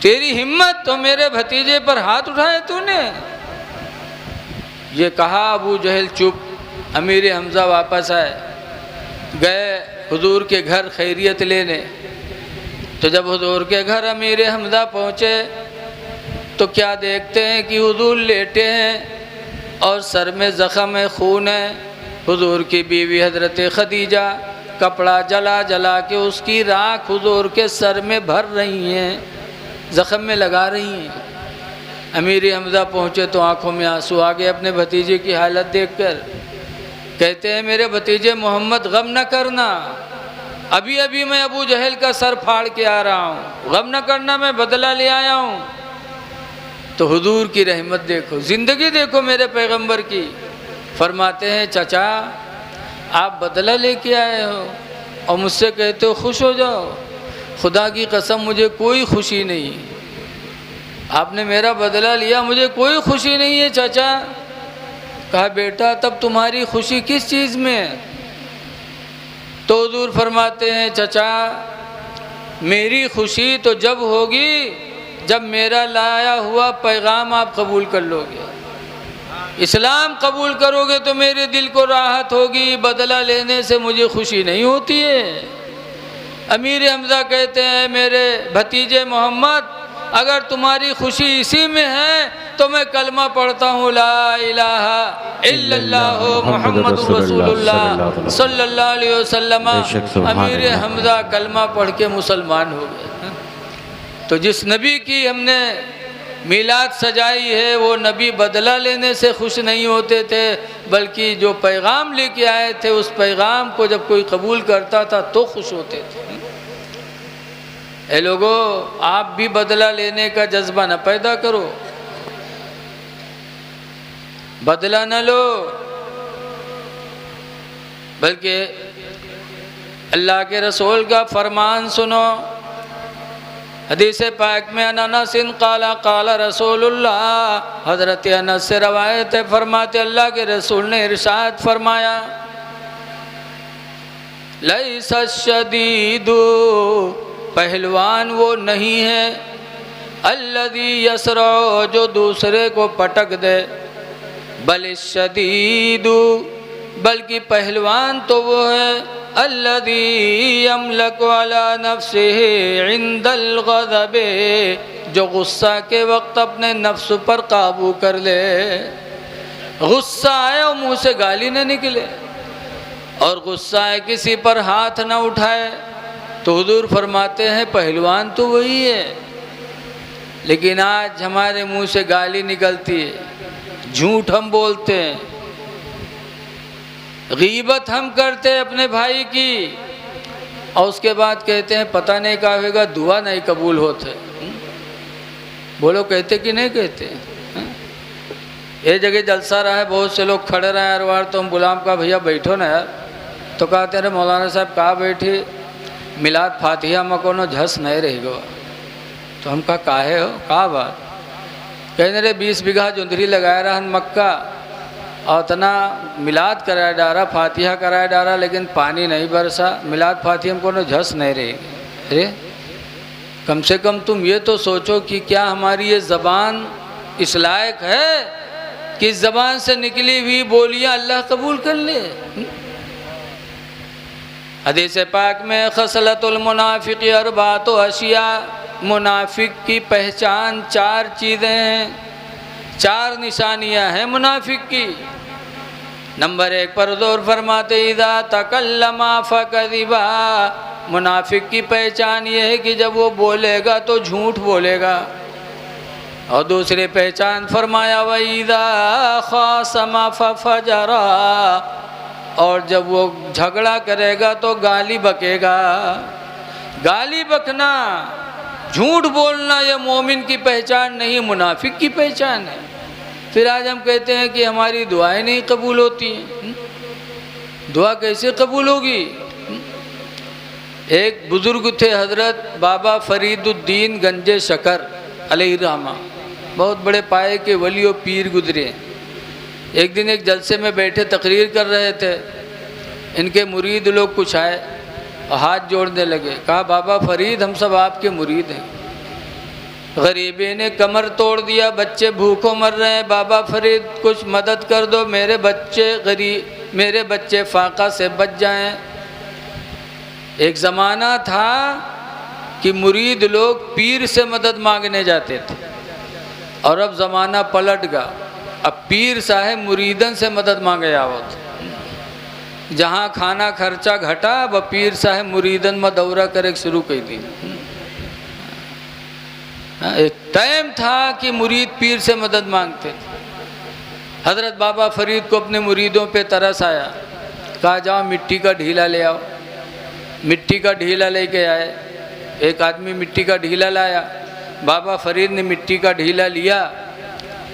तेरी हिम्मत तो मेरे भतीजे पर हाथ उठाए तूने। ये कहा अबू जहल चुप। अमीर हमज़ा वापस आए, गए हुजूर के घर खैरियत लेने। तो जब हुजूर के घर अमीर हमज़ा पहुँचे तो क्या देखते हैं कि हुजूर लेटे हैं और सर में ज़ख़म है, खून है। हुजूर की बीवी हज़रत खदीजा कपड़ा जला जला के उसकी राख हुजूर के सर में भर रही हैं, ज़ख़म में लगा रही हैं। अमीर हमज़ा पहुँचे तो आँखों में आंसू आ गए अपने भतीजे की हालत देखकर। कहते हैं मेरे भतीजे मोहम्मद गम न करना, अभी अभी मैं अबू जहल का सर फाड़ के आ रहा हूँ, गम न करना, मैं बदला ले आया हूँ। तो हुजूर की रहमत देखो, ज़िंदगी देखो मेरे पैगंबर की। फरमाते हैं चचा आप बदला लेके आए हो और मुझसे कहते हो खुश हो जाओ। खुदा की कसम मुझे कोई खुशी नहीं, आपने मेरा बदला लिया, मुझे कोई खुशी नहीं है चाचा। कहा बेटा तब तुम्हारी खुशी किस चीज़ में है? तो हुजूर फरमाते हैं चचा मेरी खुशी तो जब होगी जब मेरा लाया हुआ पैगाम आप कबूल कर लोगे, इस्लाम कबूल करोगे तो मेरे दिल को राहत होगी, बदला लेने से मुझे खुशी नहीं होती है। अमीर हमज़ा कहते हैं मेरे भतीजे मोहम्मद अगर तुम्हारी खुशी इसी में है तो मैं कलमा पढ़ता हूँ ला इलाहा इल्लल्लाह मुहम्मदुर रसूलुल्लाह सल्लल्लाहु अलैहि वसल्लम। अमीर हमज़ा कलमा पढ़ के मुसलमान हो गए। तो जिस नबी की हमने मीलाद सजाई है वो नबी बदला लेने से खुश नहीं होते थे, बल्कि जो पैगाम लेके आए थे उस पैगाम को जब कोई कबूल करता था तो खुश होते थे। ए लोगों आप भी बदला लेने का जज्बा न पैदा करो, बदला न लो, बल्कि अल्लाह के रसूल का फरमान सुनो। हदीस पाक में अनसिन काला काला रसूलुल्लाह, हज़रत अनस से रवायत है, फरमाते अल्लाह के रसूल ने इरशाद फरमाया लैसा शदीदु, पहलवान वो नहीं है, अल्लज़ी यसरो, जो दूसरे को पटक दे, बल शदीदु, बल्कि पहलवान तो वो है अल्लज़ी यमलकु अला नफ्सिही इंदल ग़ज़बे, जो गुस्सा के वक्त अपने नफ्स पर काबू कर ले। गुस्सा आए और मुँह से गाली न निकले, और गुस्सा आए किसी पर हाथ न उठाए। तो हुजूर फरमाते हैं पहलवान तो वही है, लेकिन आज हमारे मुंह से गाली निकलती है, झूठ हम बोलते हैं, गीबत हम करते अपने भाई की और उसके बाद कहते हैं पता नहीं क्या होगा, दुआ नहीं कबूल होते। बोलो कहते कि नहीं कहते? ये जगह जलसा रहा है, बहुत से लोग खड़े रहे हर बार, तो हम गुलाम का भैया बैठो ना यार, तो कहते रहे मौलाना साहब कहाँ बैठे, मिलाद फातिहा में कोनो झस नहीं रहेगा। तो हम कहा काहे हो, कहा बात? कहने रे 20 बीघा जुंदरी लगाया रहा मक्का और इतना मिलाद कराया डारा, फातिहा कराया डारा, लेकिन पानी नहीं बरसा, मिलाद फातिहा में कोनो झस नहीं रहेगी। अरे कम से कम तुम ये तो सोचो कि क्या हमारी ये ज़बान इस लायक है कि इस ज़बान से निकली हुई बोलियां अल्लाह कबूल कर ले। हदीस पाक में खसलतुल मुनाफिक अरबातु अशिया, मुनाफिक की पहचान 4 चीज़ें हैं, 4 निशानियां हैं मुनाफिक की। नंबर 1 पर जोर फरमाते इज़ा तकल्लमा फकज़िबा, मुनाफिक की पहचान ये है कि जब वो बोलेगा तो झूठ बोलेगा। और दूसरी पहचान फरमाया वइज़ा ख़ासमा फफजरा, और जब वो झगड़ा करेगा तो गाली बकेगा। गाली बकना, झूठ बोलना ये मोमिन की पहचान नहीं, मुनाफिक की पहचान है। फिर आज हम कहते हैं कि हमारी दुआएं नहीं कबूल होती हैं। दुआ कैसे कबूल होगी? एक बुज़ुर्ग थे हज़रत बाबा फरीदुद्दीन गंजे शकर अलैहिर्रहमा, बहुत बड़े पाए के वली और पीर गुजरे। एक दिन एक जलसे में बैठे तकरीर कर रहे थे, इनके मुरीद लोग कुछ आए और हाथ जोड़ने लगे, कहा बाबा फरीद हम सब आपके मुरीद हैं, गरीबी ने कमर तोड़ दिया, बच्चे भूखों मर रहे हैं, बाबा फरीद कुछ मदद कर दो, मेरे बच्चे फाका से बच जाएं। एक ज़माना था कि मुरीद लोग पीर से मदद मांगने जाते थे और अब ज़माना पलट गया, अब पीर साहब मुरीदन से मदद मांगे आवत। जहाँ खाना खर्चा घटा वह पीर साहब मुरीदन में दौरा करे शुरू कर दी। एक टाइम था कि मुरीद पीर से मदद मांगते थे। हज़रत बाबा फरीद को अपने मुरीदों पे तरस आया, कहा जाओ मिट्टी का ढीला ले आओ। मिट्टी का ढीला लेके आए, एक आदमी मिट्टी का ढीला लाया, बाबा फरीद ने मिट्टी का ढीला लिया,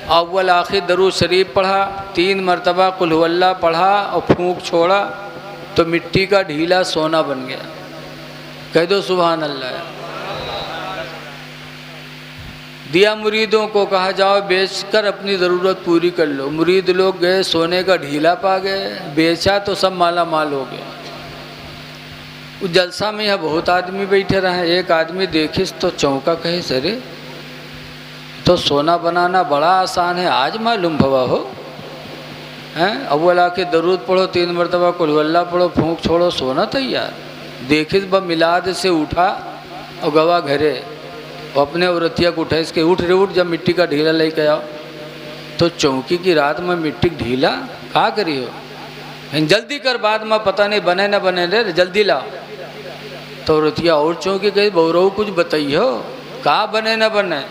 अव्वल आखिर दरूद शरीफ पढ़ा, 3 मरतबा कुल हुवल्लाह पढ़ा और फूंक छोड़ा तो मिट्टी का ढीला सोना बन गया। कह दो सुभान अल्लाह। दिया मुरीदों को, कहा जाओ बेचकर अपनी ज़रूरत पूरी कर लो। मुरीद लोग गए, सोने का ढीला पा गए, बेचा तो सब माला माल हो गए। उस जलसा में यहाँ बहुत आदमी बैठे रहे, एक आदमी देखिस तो चौंका, कहे सरे तो सोना बनाना बड़ा आसान है, आज मालूम भवा हो हैं? अव्वल आके दरूद पढ़ो, 3 मरतबा कुल हुवल्लाह पढ़ो, फूंक छोड़ो, सोना तैयार। देखिस ब मिलाद से उठा और गवा घरे, अपने औरतिया को उठा, इसके उठ रे उठ, जब मिट्टी का ढीला लेके आओ। तो चौकी की रात में मिट्टी ढीला कहा करी हो, जल्दी कर, बाद में पता नहीं बने न बने, रे जल्दी लाओ। तो औरतिया और चौकी गई, बहुरो कुछ बताइयो कहाँ बने न बने।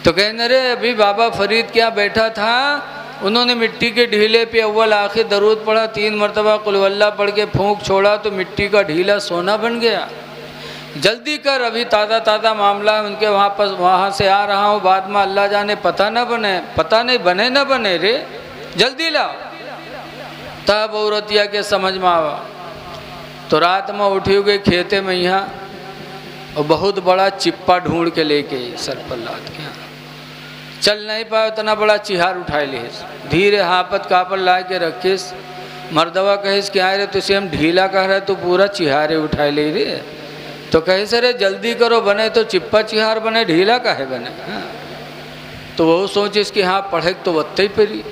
तो कहने रे अभी बाबा फरीद क्या बैठा था, उन्होंने मिट्टी के ढीले पे अव्वल आखिर दरूद पढ़ा, 3 मरतबा कुल हुवल्लाह पढ़ के फूंक छोड़ा तो मिट्टी का ढीला सोना बन गया। जल्दी कर, अभी ताज़ा ताज़ा मामला है उनके वहाँ से आ रहा हूँ, बाद में अल्लाह जाने पता न बने, पता नहीं बने न बने रे, जल्दी लाओ। तब औरतिया के समझ में आवा तो रात में उठी गई खेते में यहाँ और बहुत बड़ा चिप्पा ढूंढ के लेके सर पर लाद के, चल नहीं पाए, उतना बड़ा चिहार उठाए ले, धीरे हापत कापर ला के रखिस। मर्दवा कहिस क्या रे तुझे हम ढीला कह रहे, तो पूरा चिहारे उठाए ले रे। तो कहे सर जल्दी करो, बने तो चिप्पा चिहार बने, ढीला काहे बने। हाँ। तो वो सोचिस कि हाँ पढ़े तो वत्ते ही परी,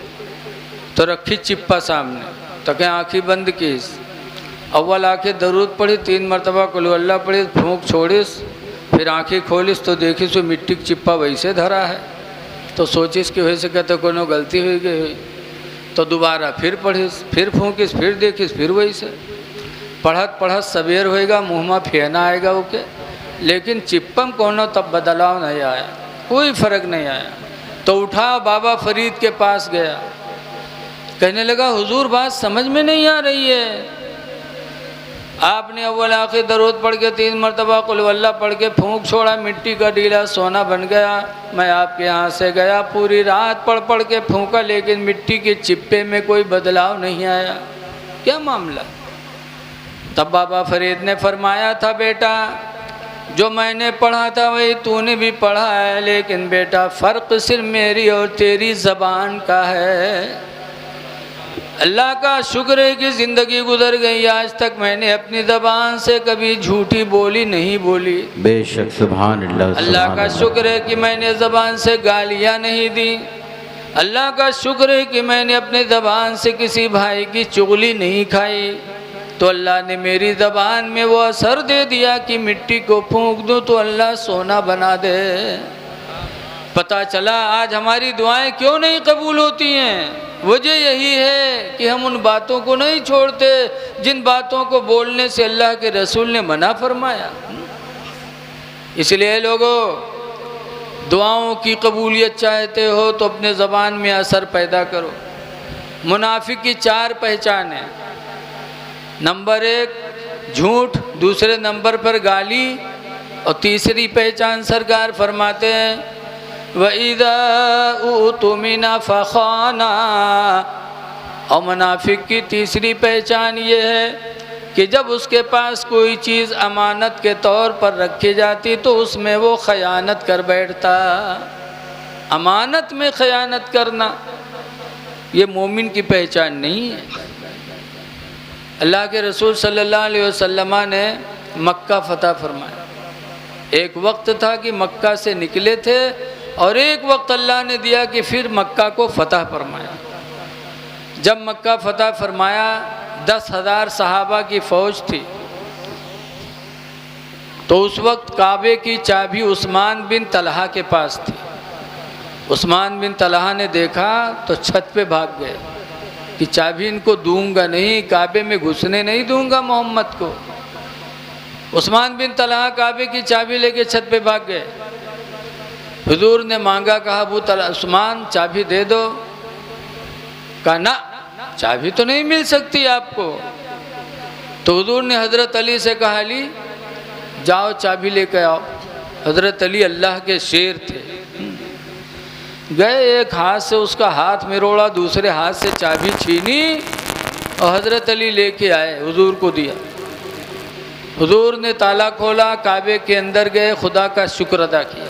तो रखी चिप्पा सामने, तो क्या आँखी बंद कीस, अव्वल आके दरूद पढ़ी, 3 मरतबा कुल हुवल्लाह पढ़ी, फूंक छोड़िस, फिर आँखें खोलिस तो देखिस वो मिट्टी की चिप्पा वैसे धरा है। तो सोचिस कि वैसे कहते कोनो गलती हो गई हुई, तो दोबारा फिर पढ़िस, फिर फूंकिस, फिर देखिस, फिर वैसे पढ़त पढ़त सवेर होएगा, मुँह में फेना आएगा ओके, लेकिन चिप्पम कोनो तब बदलाव नहीं आया, कोई फ़र्क नहीं आया। तो उठा बाबा फरीद के पास गया, कहने लगा हुजूर बात समझ में नहीं आ रही है। आपने अव्वल आखिर दरूद पढ़ के 3 मरतबा कुल वल्लाह पढ़ के फूंक छोड़ा, मिट्टी का डीला सोना बन गया। मैं आपके यहाँ से गया, पूरी रात पढ़ पढ़ के फूंका, लेकिन मिट्टी के चिप्पे में कोई बदलाव नहीं आया। क्या मामला? तब बाबा फरीद ने फरमाया था, बेटा जो मैंने पढ़ा था वही तूने भी पढ़ा है, लेकिन बेटा फ़र्क सिर्फ मेरी और तेरी ज़बान का है। अल्लाह का शुक्र है कि ज़िंदगी गुजर गई, आज तक मैंने अपनी ज़बान से कभी झूठी बोली नहीं बोली। बेशक सुभान अल्लाह। अल्लाह का शुक्र है कि मैंने ज़बान से गालियाँ नहीं दी। अल्लाह का शुक्र है कि मैंने अपने ज़बान से किसी भाई की चुगली नहीं खाई। तो अल्लाह ने मेरी ज़बान में वो असर दे दिया कि मिट्टी को फूंक दूँ तो अल्लाह सोना बना दे। पता चला आज हमारी दुआएं क्यों नहीं कबूल होती हैं। वजह यही है कि हम उन बातों को नहीं छोड़ते जिन बातों को बोलने से अल्लाह के रसूल ने मना फरमाया। इसलिए लोगों, दुआओं की कबूलियत चाहते हो तो अपने ज़बान में असर पैदा करो। मुनाफिक की 4 पहचानें। नंबर 1 झूठ, दूसरे नंबर पर गाली, और तीसरी पहचान सरकार फरमाते हैं वइज़ा उतुमिना फ़ख़ाना। और मुनाफिक की तीसरी पहचान ये है कि जब उसके पास कोई चीज़ अमानत के तौर पर रखी जाती तो उसमें वो ख़यानत कर बैठता। अमानत में ख़यानत करना ये मोमिन की पहचान नहीं है। अल्लाह के रसूल सल्लल्लाहु अलैहि वसल्लम ने मक्का फ़तह फरमाया। एक वक्त था कि मक्का से निकले थे, और एक वक्त अल्लाह ने दिया कि फिर मक्का को फ़तह फरमाया। जब मक्का फ़तह फरमाया 10,000 सहाबा की फ़ौज थी। तो उस वक्त काबे की चाबी उस्मान बिन तलहा के पास थी। उस्मान बिन तलहा ने देखा तो छत पे भाग गए कि चाबी इनको दूंगा नहीं, काबे में घुसने नहीं दूंगा मोहम्मद को। उस्मान बिन तलहा काबे की चाबी लेके छत पे भाग गए। हुजूर ने मांगा, कहा अबू उस्मान चाबी दे दो। कहा ना, चाबी तो नहीं मिल सकती आपको। तो हुजूर ने हज़रत अली से कहा, अली जाओ चाबी लेकर आओ। हज़रत अली अल्लाह के शेर थे। गए, एक हाथ से उसका हाथ मिरोड़ा, दूसरे हाथ से चाबी छीनी और हज़रत अली लेके आए, हुजूर को दिया। हुजूर ने ताला खोला, काबे के अंदर गए, खुदा का शुक्र अदा किया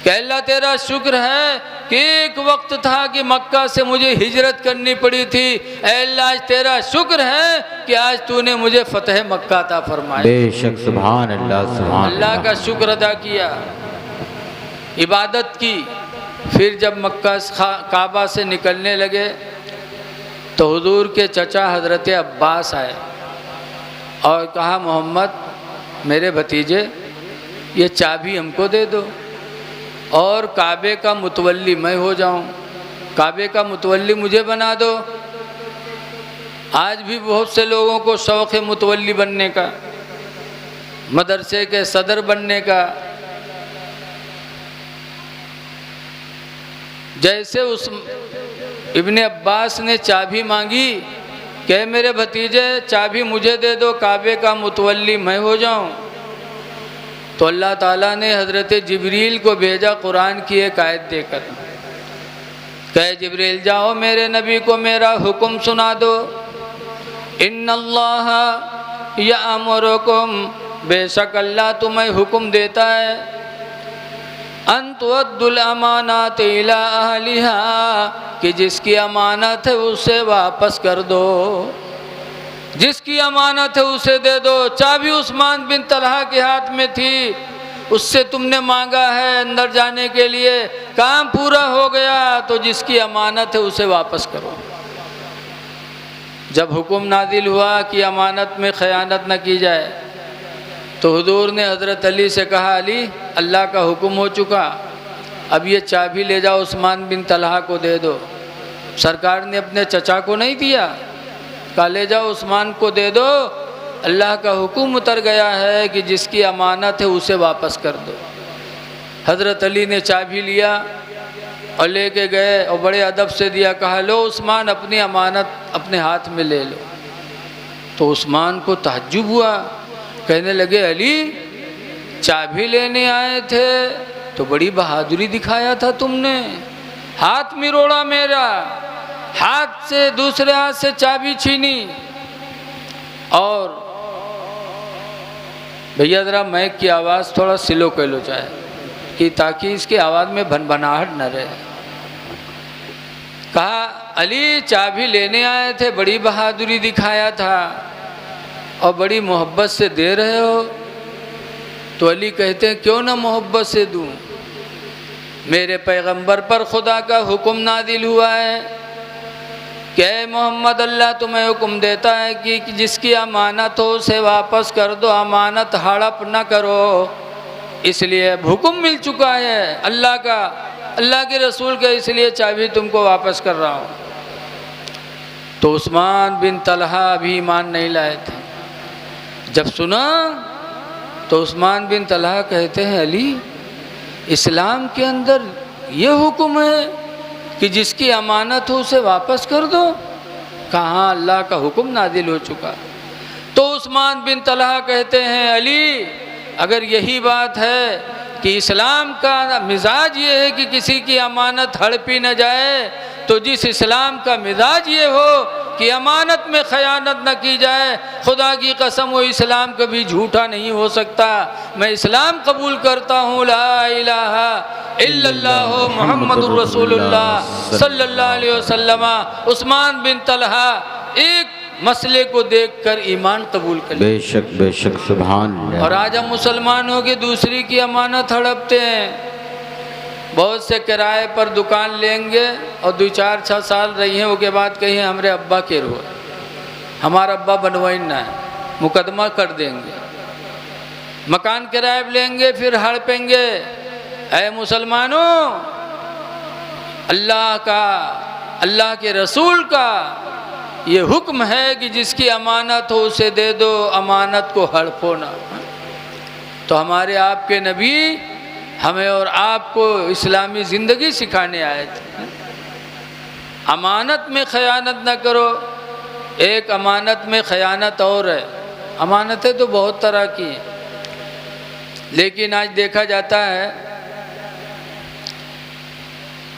कि अल्लाह तेरा शुक्र है कि एक वक्त था कि मक्का से मुझे हिजरत करनी पड़ी थी। अल्लाह आज तेरा शुक्र है कि आज तूने मुझे फ़तह मक्का अता फरमाया। बेशक सुभान अल्लाह सुभान अल्लाह का शुक्र अदा किया, इबादत की। फिर जब मक्का काबा से निकलने लगे तो हुजूर के चचा हज़रत अब्बास आए और कहा, मोहम्मद मेरे भतीजे ये चाबी हमको दे दो और काबे का मुतवल्ली मैं हो जाऊं, काबे का मुतवल्ली मुझे बना दो। आज भी बहुत से लोगों को शौक़ है मुतवल्ली बनने का, मदरसे के सदर बनने का। जैसे उस इब्ने अब्बास ने चाबी मांगी कि मेरे भतीजे चाबी मुझे दे दो, काबे का मुतवल्ली मैं हो जाऊं, तो अल्लाह ताला ने हज़रत जिब्रील को भेजा कुरान की एक आयत देकर। कहे जिब्रील जाओ मेरे नबी को मेरा हुक्म सुना दो। इन्नल्लाह यअमुरुकुम, बेशक अल्लाह तुम्हें हुक्म देता है, अन तुअद्दुल अमानात इला अहलिहा, कि जिसकी अमानत है उसे वापस कर दो, जिसकी अमानत है उसे दे दो। चाबी उस्मान बिन तलहा के हाथ में थी, उससे तुमने मांगा है अंदर जाने के लिए, काम पूरा हो गया, तो जिसकी अमानत है उसे वापस करो। जब हुक्म नाजिल हुआ कि अमानत में ख़यानत न की जाए, तो हुजूर ने हज़रत अली से कहा, अली अल्लाह का हुक्म हो चुका, अब ये चाबी ले जाओ उस्मान बिन तलहा को दे दो। सरकार ने अपने चचा को नहीं दिया, कहा ले जाओ उस्मान को दे दो, अल्लाह का हुक्म उतर गया है कि जिसकी अमानत है उसे वापस कर दो। हज़रत अली ने चाबी लिया और लेके गए और बड़े अदब से दिया, कहा लो उस्मान अपनी अमानत अपने हाथ में ले लो। तो उस्मान को ताज्जुब हुआ, कहने लगे अली चाबी लेने आए थे तो बड़ी बहादुरी दिखाया था तुमने, हाथ मिरोड़ा मेरा, हाथ से दूसरे हाथ से चाबी छीनी। और भैया ज़रा माइक की आवाज़ थोड़ा स्लो कर लो चाहे, कि ताकि इसकी आवाज़ में भनभनाहट न रहे। कहा अली चाबी लेने आए थे, बड़ी बहादुरी दिखाया था और बड़ी मोहब्बत से दे रहे हो। तो अली कहते हैं क्यों ना मोहब्बत से दूं, मेरे पैगंबर पर खुदा का हुक्म नादिल हुआ है कि मोहम्मद अल्लाह तुम्हें हुक्म देता है कि जिसकी अमानत हो उसे वापस कर दो, अमानत हड़प न करो। इसलिए हुक्म मिल चुका है अल्लाह का, अल्लाह के रसूल का, इसलिए चाबी तुमको वापस कर रहा हूँ। तो उस्मान बिन तलहा अभी ईमान नहीं लाए थे। जब सुना तो उस्मान बिन तलहा कहते हैं अली इस्लाम के अंदर ये हुक्म है कि जिसकी अमानत हो उसे वापस कर दो। कहाँ अल्लाह का हुक्म नादिल हो चुका। तो उस्मान बिन तलहा कहते हैं अली अगर यही बात है कि इस्लाम का मिजाज ये है कि किसी की अमानत हड़पी न जाए, तो जिस इस्लाम का मिजाज ये हो कि अमानत में ख़यानत न की जाए, खुदा की कसम वो इस्लाम कभी झूठा नहीं हो सकता। मैं इस्लाम कबूल करता हूँ, ला इलाहा इल्लल्लाह मुहम्मदुर रसूलुल्लाह सल्लल्लाहु अलैहि वसल्लम। उस्मान बिन तलहा एक मसले को देखकर ईमान कबूल कर लिया। बेशक बेशक सुभान अल्लाह। और आज हम मुसलमानों की दूसरी की अमानत हड़पते हैं। बहुत से किराए पर दुकान लेंगे और 2-4-6 साल रही हैं, उसके बाद कहीं हमारे अब्बा के रो, हमारा अब्बा बनवाई ना है, मुकदमा कर देंगे। मकान किराए लेंगे फिर हड़पेंगे। ऐ मुसलमानों, अल्लाह का, अल्लाह के रसूल का ये हुक्म है कि जिसकी अमानत हो उसे दे दो, अमानत को हड़पो ना। तो हमारे आपके नबी हमें और आपको इस्लामी ज़िंदगी सिखाने आए थे। अमानत में ख़यानत न करो। एक अमानत में ख़यानत और है। अमानतें तो बहुत तरह की हैं, लेकिन आज देखा जाता है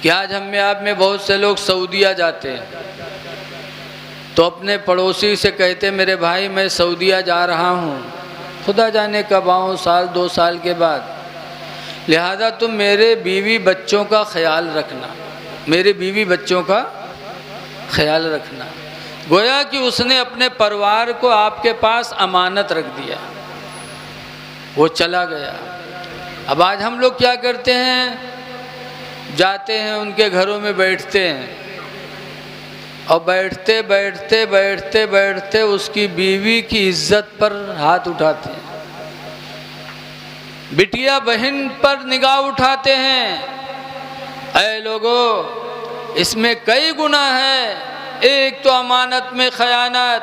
कि आज हम में आप में बहुत से लोग सऊदीया जाते हैं तो अपने पड़ोसी से कहते मेरे भाई मैं सऊदीया जा रहा हूँ, खुदा जाने कब आऊँ, साल 2 साल के बाद, लिहाजा तुम मेरे बीवी बच्चों का ख्याल रखना, मेरे बीवी बच्चों का ख्याल रखना। गोया कि उसने अपने परिवार को आपके पास अमानत रख दिया, वो चला गया। अब आज हम लोग क्या करते हैं, जाते हैं उनके घरों में बैठते हैं और बैठते बैठते बैठते बैठते उसकी बीवी की इज्जत पर हाथ उठाते हैं, बिटिया बहन पर निगाह उठाते हैं। ऐ लोगों, इसमें कई गुनाह है। एक तो अमानत में खयानत,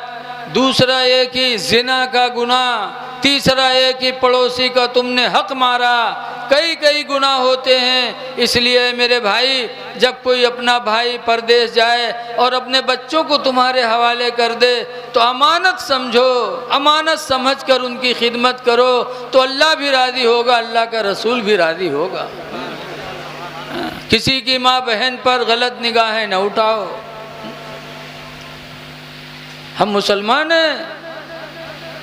दूसरा ये कि जिना का गुनाह, तीसरा ये कि पड़ोसी का तुमने हक मारा। कई कई गुनाह होते हैं। इसलिए मेरे भाई, जब कोई अपना भाई परदेश जाए और अपने बच्चों को तुम्हारे हवाले कर दे तो अमानत समझो, अमानत समझकर उनकी खिदमत करो, तो अल्लाह भी राज़ी होगा, अल्लाह का रसूल भी राज़ी होगा। किसी की माँ बहन पर गलत निगाहें न उठाओ। हम मुसलमान हैं।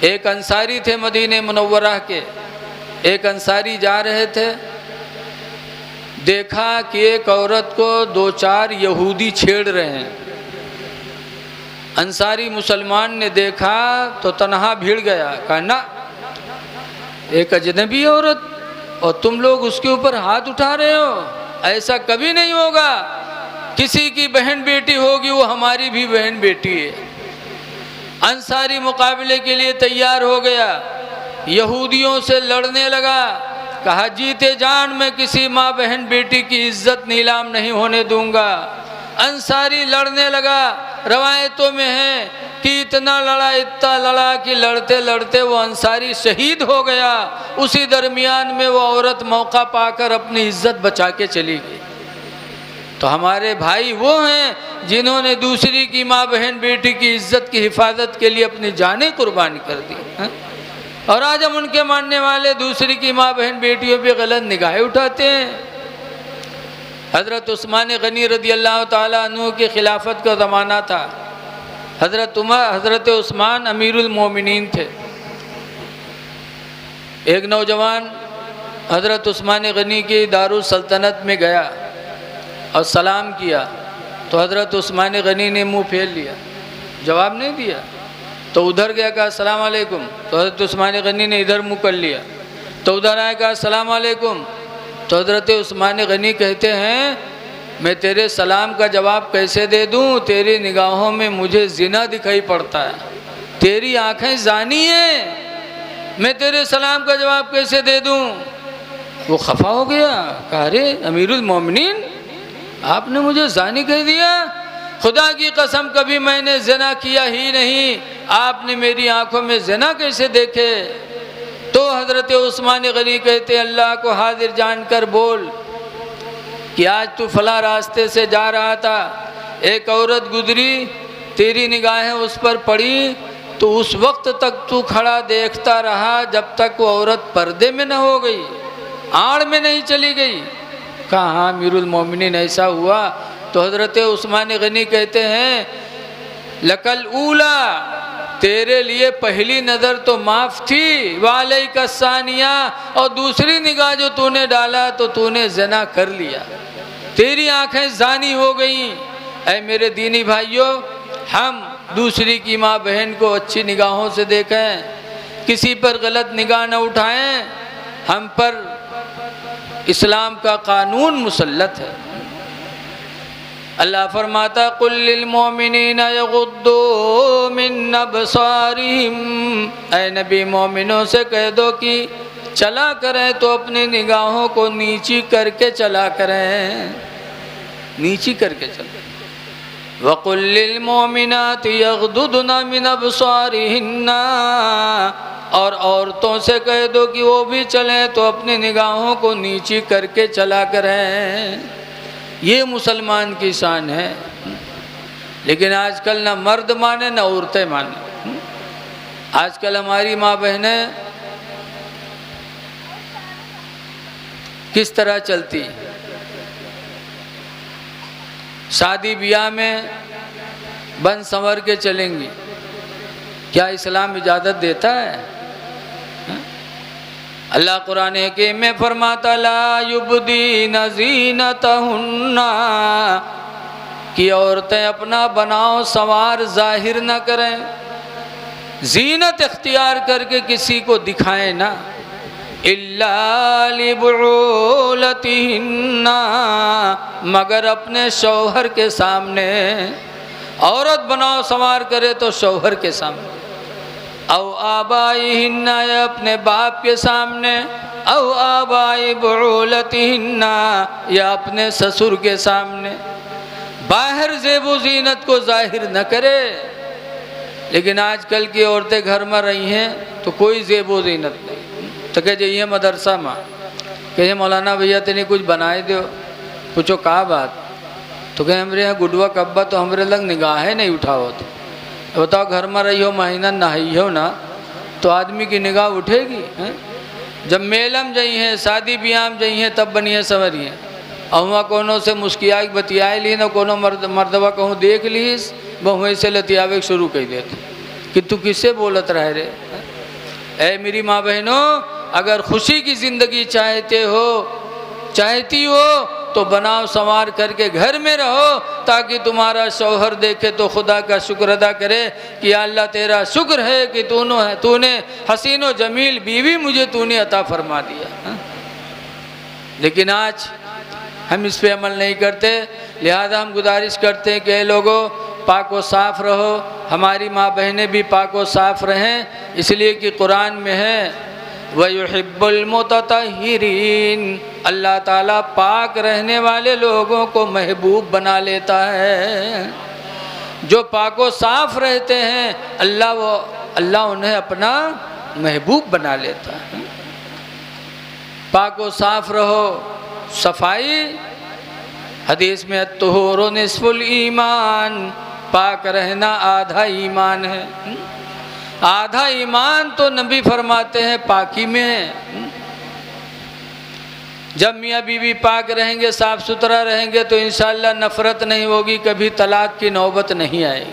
एक अंसारी थे मदीने मुनव्वरा के, एक अंसारी जा रहे थे, देखा कि एक औरत को 2-4 यहूदी छेड़ रहे हैं। अंसारी मुसलमान ने देखा तो तन्हा भीड़ गया, कहा ना, एक अजनबी औरत और तुम लोग उसके ऊपर हाथ उठा रहे हो, ऐसा कभी नहीं होगा। किसी की बहन बेटी होगी, वो हमारी भी बहन बेटी है। अंसारी मुकाबले के लिए तैयार हो गया, यहूदियों से लड़ने लगा, कहा जीते जान मैं किसी माँ बहन बेटी की इज्जत नीलाम नहीं होने दूंगा। अंसारी लड़ने लगा। रवायतों में है कि इतना लड़ा कि लड़ते लड़ते वो अंसारी शहीद हो गया। उसी दरमियान में वो औरत मौका पाकर अपनी इज्जत बचा के चली गई। तो हमारे भाई वो हैं जिन्होंने दूसरी की माँ बहन बेटी की इज्जत की हिफाजत के लिए अपनी जानें कुर्बान कर दी हैं? और आज हम उनके मानने वाले दूसरी की माँ बहन बेटियों पे गलत निगाहें उठाते हैं। हज़रत उस्मान गनी रदी अल्लाह ताला अन्हु की खिलाफत का ज़माना था। हज़रत उस्मान अमीरुल मोमिनीन थे। एक नौजवान हज़रत उस्मान गनी की दारुल सल्तनत में गया और सलाम किया तो हज़रत उस्मान गनी ने मुंह फेर लिया, जवाब नहीं दिया। तो उधर गया, कहा अस्सलाम वालेकुम, तो हज़रत उस्मान गनी ने इधर मुंह कर लिया। तो उधर आया, कहा अस्सलाम वालेकुम, तो हज़रत उस्मान गनी कहते हैं मैं तेरे सलाम का जवाब कैसे दे दूँ, तेरी निगाहों में मुझे ज़िना दिखाई पड़ता है, तेरी आँखें ज़ानी हैं, मैं तेरे सलाम का जवाब कैसे दे दूँ। वो खफा हो गया, कहा अरे अमीरुल मोमिनीन, आपने मुझे ज़ानी कह दिया, खुदा की कसम कभी मैंने ज़िना किया ही नहीं, आपने मेरी आंखों में ज़िना कैसे देखे। तो हज़रत उस्मान गनी कहते अल्लाह को हाजिर जानकर बोल कि आज तू फला रास्ते से जा रहा था, एक औरत गुजरी, तेरी निगाहें उस पर पड़ी, तो उस वक्त तक तू खड़ा देखता रहा जब तक वो औरत पर्दे में न हो गई, आड़ में नहीं चली गई। कहा हाँ अमीरुल मोमिनीन ऐसा हुआ। तो हज़रत उस्मान गनी कहते हैं लकल ऊला, तेरे लिए पहली नज़र तो माफ़ थी, वाले का सानिया, और दूसरी निगाह जो तूने डाला तो तूने ज़ना कर लिया, तेरी आँखें ज़ानी हो गईं। ऐ मेरे दीनी भाइयों, हम दूसरी की माँ बहन को अच्छी निगाहों से देखें, किसी पर गलत निगाह न उठाएं। हम पर इस्लाम का कानून मुसल्लत है। अल्लाह फरमाता कुल लिल मोमिनीना यगुद्दू मिन अबसारिहिम, ऐ नबी मोमिनों से कह दो कि चला करें तो अपनी निगाहों को नीची करके चला करें, नीची करके चलें। वकुल लिल मोमिनाति यगदुदना मिन अबसारिहिन्ना, और औरतों से कह दो कि वो भी चलें तो अपनी निगाहों को नीची करके चला करें। ये मुसलमान की शान है। लेकिन आजकल ना मर्द माने ना औरतें माने। आजकल हमारी माँ बहनें किस तरह चलती, शादी ब्याह में बन संवर के चलेंगी, क्या इस्लाम इजाज़त देता है? अल्लाह कुरान हकीम में फरमाता ला युबदीना ज़ीनतहुन्ना, कि औरतें अपना बनाव संवार जाहिर न करें, जीनत इख्तियार करके किसी को दिखाएं ना। इल्ला लिबुलतिहिन्ना, मगर अपने शौहर के सामने। औरत बनाव संवार करे तो शौहर के सामने, औ आबाइहिन्ना, या अपने बाप के सामने, औ आबाई बुलतिहिन्ना, या अपने ससुर के सामने। बाहर ज़ेबो ज़ीनत को जाहिर न करे। लेकिन आजकल की औरतें घर में रही हैं तो कोई ज़ेबो ज़ीनत नहीं। तो कह जाइए मदरसा में, कहिए मौलाना भैया तेने कुछ बनाए दो, पूछो का बात, तो कहे हमरे यहाँ गुडवा कब्बा तो हमरे लग निगाहें नहीं उठाओ। तो बताओ घर में रही हो, महीना नहाई हो ना, तो आदमी की निगाह उठेगी हैं? जब मेलम जई हैं, शादी ब्याह में जई हैं, तब बनिए संवरिए। और वहाँ कोनो से मुस्किया बतियाए ली ना, कोनो मर्दवा कहूँ देख लीस, वहीं से लतियावे शुरू कर देते कि तू किससे बोलत रहे रे। ऐ मेरी माँ बहनों, अगर खुशी की ज़िंदगी चाहती हो तो बनाव संवार करके घर में रहो, ताकि तुम्हारा शौहर देखे तो खुदा का शुक्र अदा करे कि अल्लाह तेरा शुक्र है कि तूने हसीनो जमील बीवी मुझे तूने अता फरमा दिया। लेकिन आज हम इस पे अमल नहीं करते। लिहाजा हम गुजारिश करते हैं कि लोगों पाक व साफ़ रहो, हमारी माँ बहनें भी पाक व साफ़ रहें, इसलिए कि कुरान में है वयुहिब्बुल मुतत्तहिरीन, अल्लाह ताला पाक रहने वाले लोगों को महबूब बना लेता है। जो पाक व साफ़ रहते हैं अल्लाह उन्हें अपना महबूब बना लेता है। पाक व साफ़ रहो, सफाई हदीस में अत्तुहूरु निस्फुल ईमान, पाक रहना आधा ईमान है। आधा ईमान तो नबी फरमाते हैं पाकी में है। जब मियाँ बीवी पाक रहेंगे, साफ सुथरा रहेंगे, तो इंशाअल्लाह नफ़रत नहीं होगी, कभी तलाक की नौबत नहीं आएगी,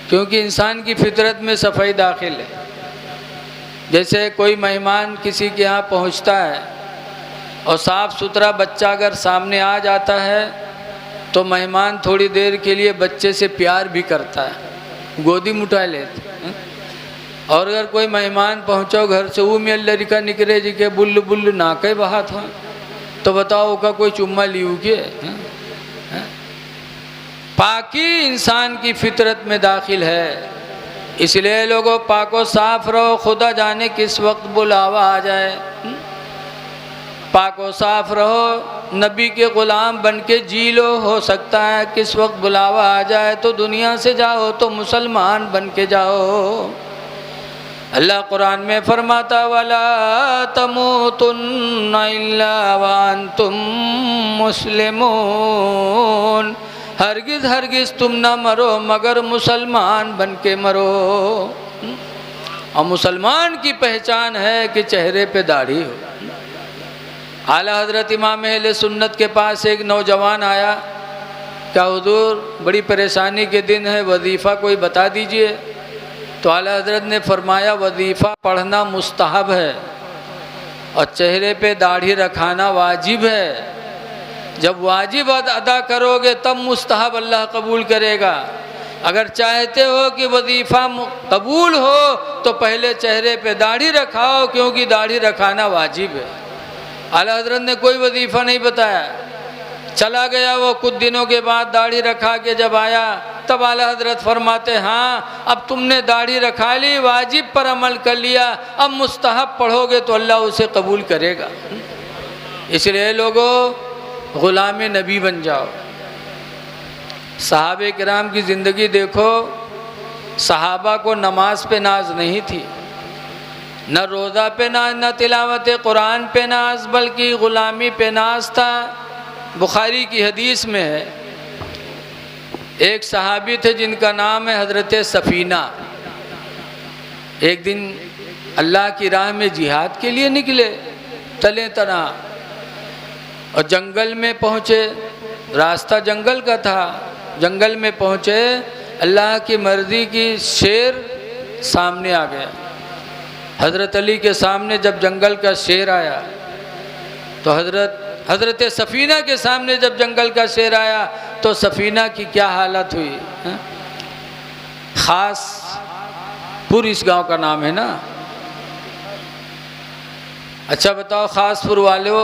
क्योंकि इंसान की फितरत में सफाई दाखिल है। जैसे कोई मेहमान किसी के यहाँ पहुँचता है और साफ़ सुथरा बच्चा अगर सामने आ जाता है तो मेहमान थोड़ी देर के लिए बच्चे से प्यार भी करता है, गोदी मुठा लेते हैं। और अगर कोई मेहमान पहुँचो घर से, वो में अल्लाह रिका निकरे जी के बुल्ल बुल्ल ना के बहात हो, तो बताओ का कोई चुम्मा लियू के। पाकी इंसान की फितरत में दाखिल है, इसलिए लोगों पाको साफ रहो, खुदा जाने किस वक्त बुलावा आ जाए। पाको साफ रहो, नबी के ग़ुलाम बन के जी लो, हो सकता है किस वक्त बुलावा आ जाए तो दुनिया से जाओ तो मुसलमान बन के जाओ। अल्लाह कुरान में फरमाता वला तमूतुन्ना इल्ला व अंतुम मुस्लिमून, हरगिज़ हरगिज़ तुम ना मरो मगर मुसलमान बन के मरो। और मुसलमान की पहचान है कि चेहरे पे दाढ़ी हो। आला हज़रत इमाम अहले सुन्नत के पास एक नौजवान आया, क्या हुजूर बड़ी परेशानी के दिन है, वजीफ़ा कोई बता दीजिए। तो आला हज़रत ने फरमाया वजीफ़ा पढ़ना मुस्तहब है और चेहरे पे दाढ़ी रखाना वाजिब है। जब वाजिब अदा करोगे तब मुस्तहब अल्लाह कबूल करेगा। अगर चाहते हो कि वजीफ़ा कबूल हो तो पहले चेहरे पे दाढ़ी रखाओ, क्योंकि दाढ़ी रखाना वाजिब है। आला हज़रत ने कोई वजीफ़ा नहीं बताया, चला गया। वो कुछ दिनों के बाद दाढ़ी रखा के जब आया तब आला हज़रत फरमाते हाँ अब तुमने दाढ़ी रखा ली, वाजिब पर अमल कर लिया, अब मुस्तहब पढ़ोगे तो अल्लाह उसे कबूल करेगा। इसलिए लोगों ग़ुलाम नबी बन जाओ। सहाबे किराम की ज़िंदगी देखो, सहाबा को नमाज पे नाज नहीं थी, न रोज़ा पे नाज, न तिलावत कुरान पे नाज, बल्कि ग़ुलामी पे नाज था। बुखारी की हदीस में है, एक सहाबी थे जिनका नाम है हज़रत सफ़ीना। एक दिन अल्लाह की राह में जिहाद के लिए निकले तले तना, और जंगल में पहुँचे, रास्ता जंगल का था। जंगल में पहुँचे, अल्लाह की मर्ज़ी की शेर सामने आ गया। हज़रत अली के सामने जब जंगल का शेर आया तो हज़रत सफ़ीना के सामने जब जंगल का शेर आया तो सफ़ीना की क्या हालत हुई है? खासपुर इस गांव का नाम है ना। अच्छा बताओ खासपुर वालों,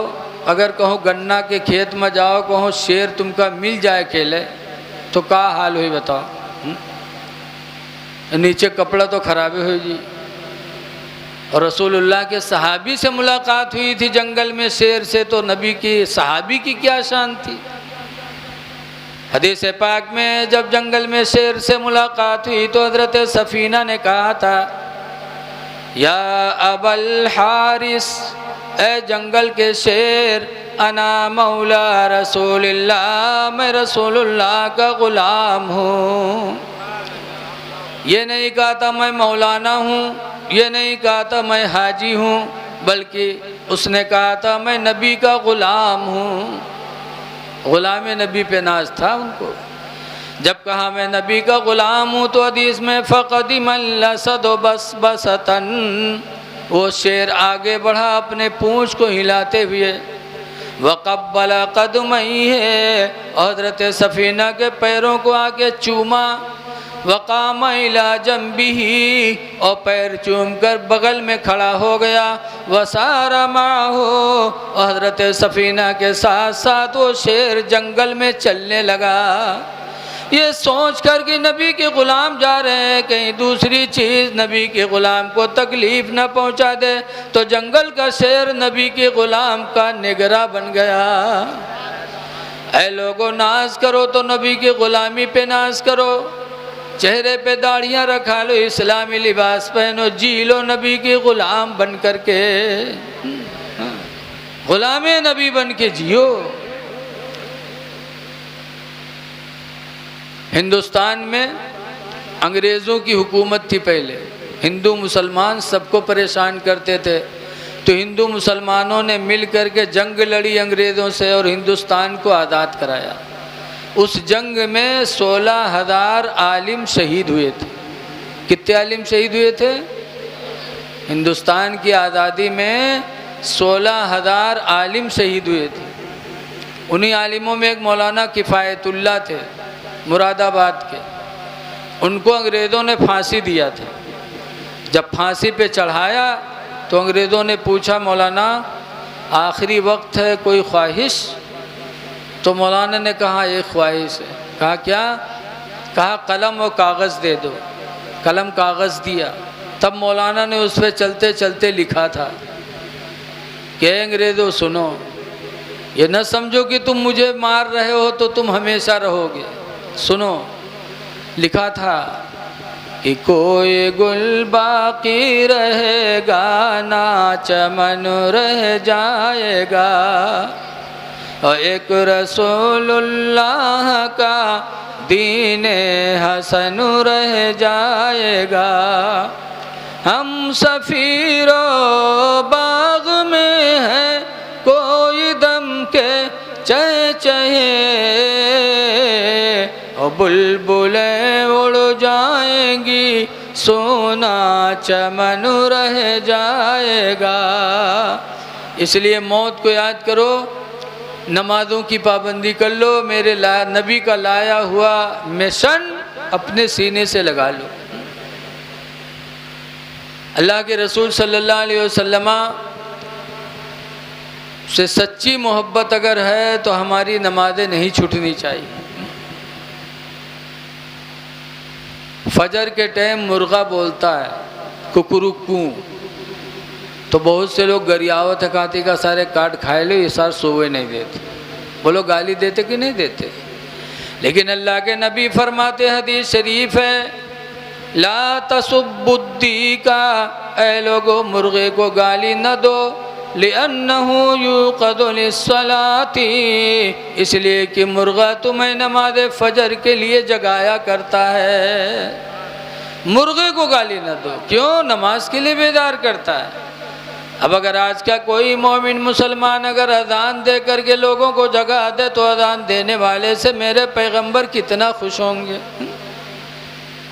अगर कहो गन्ना के खेत में जाओ, कहो शेर तुमका मिल जाए अकेले तो क्या हाल हुई बताओ। नीचे कपड़ा तो खराब हुई जी। और रसूलुल्लाह के सहाबी से मुलाकात हुई थी जंगल में शेर से, तो नबी की सहाबी की क्या शान थी। हदीस पाक में जब जंगल में शेर से मुलाकात हुई तो हज़रत सफ़ीना ने कहा था या अबल हारिस, ए जंगल के शेर, अना मौला रसूलुल्लाह, मैं रसूलुल्लाह का ग़ुलाम हूँ। ये नहीं कहा था मैं मौलाना हूँ, ये नहीं कहा था मैं हाजी हूँ, बल्कि उसने कहा था मैं नबी का ग़ुलाम हूँ। ग़ुलाम नबी पे नाज था उनको। जब कहा मैं नबी का ग़ुलाम हूँ तो हदीस में फ़क़दिमल असदु बसबसतन, वो शेर आगे बढ़ा अपने पूँछ को हिलाते हुए, वक़ब्बल क़दमैहि, हज़रत सफ़ीना के पैरों को आके चूमा, वक़ाम इला जंबिही, और पैर चूम कर बगल में खड़ा हो गया, वसारा माहो, और हज़रत सफ़ीना के साथ साथ वो शेर जंगल में चलने लगा। ये सोच कर कि नबी के ग़ुलाम जा रहे हैं, कहीं दूसरी चीज़ नबी के ग़ुलाम को तकलीफ़ न पहुंचा दे, तो जंगल का शेर नबी के ग़ुलाम का निगरां बन गया। ऐ लोगों, नाज करो तो नबी की ग़ुलामी पे नाज करो, चेहरे पे दाढ़ियाँ रखा लो, इस्लामी लिबास पहनो, जी लो नबी के ग़ुलाम बन कर के, ग़ुलाम नबी बन के जियो। हिंदुस्तान में अंग्रेज़ों की हुकूमत थी पहले, हिंदू मुसलमान सबको परेशान करते थे, तो हिंदू मुसलमानों ने मिल कर के जंग लड़ी अंग्रेज़ों से और हिंदुस्तान को आज़ाद कराया। उस जंग में 16,000 आलिम शहीद हुए थे। कितने आलिम शहीद हुए थे? हिंदुस्तान की आज़ादी में 16,000 आलिम शहीद हुए थे। उन्हीं आलिमों में एक मौलाना किफ़ायतुल्लाह थे मुरादाबाद के, उनको अंग्रेज़ों ने फांसी दिया था। जब फांसी पे चढ़ाया तो अंग्रेज़ों ने पूछा, मौलाना आखिरी वक्त है, कोई ख्वाहिश? तो मौलाना ने कहा एक ख्वाहिश है। कहा क्या? कहा कलम और कागज़ दे दो। कलम कागज़ दिया। तब मौलाना ने उस पर चलते चलते लिखा था कि अंग्रेज़ों सुनो, ये न समझो कि तुम मुझे मार रहे हो तो तुम हमेशा रहोगे। सुनो, लिखा था कि कोई गुल बाकी रहेगा ना चमन रह जाएगा, और एक रसूलुल्लाह का दीने हसन रह जाएगा। हम सफीरो बाग में है कोई दम के चहचहे, और बुलबुलें उड़ जाएंगी सोना चमन रह जाएगा। इसलिए मौत को याद करो, नमाज़ों की पाबंदी कर लो, मेरे नबी का लाया हुआ मिशन अपने सीने से लगा लो। अल्लाह के रसूल सल्लल्लाहु अलैहि वसल्लम से सच्ची मोहब्बत अगर है तो हमारी नमाज़ें नहीं छूटनी चाहिए। फजर के टाइम मुर्गा बोलता है कुकुरुकू, तो बहुत से लोग गरियावत हकाती का सारे काट खाए लो, ये सार सोए नहीं देते। बोलो गाली देते कि नहीं देते? लेकिन अल्लाह के नबी फरमाते, हदीस शरीफ है, ला तसुब्बुद्दी का, ऐ लोगो मुर्गे को गाली न दो, लिअन्नहु युक़दु लिस्सलाती, इसलिए कि मुर्गा तुम्हें नमाज फजर के लिए जगाया करता है। मुर्गे को गाली न दो, क्यों? नमाज के लिए बेदार करता है। अब अगर आज का कोई मोमिन मुसलमान अगर अजान दे करके लोगों को जगा दे तो अजान देने वाले से मेरे पैगंबर कितना खुश होंगे।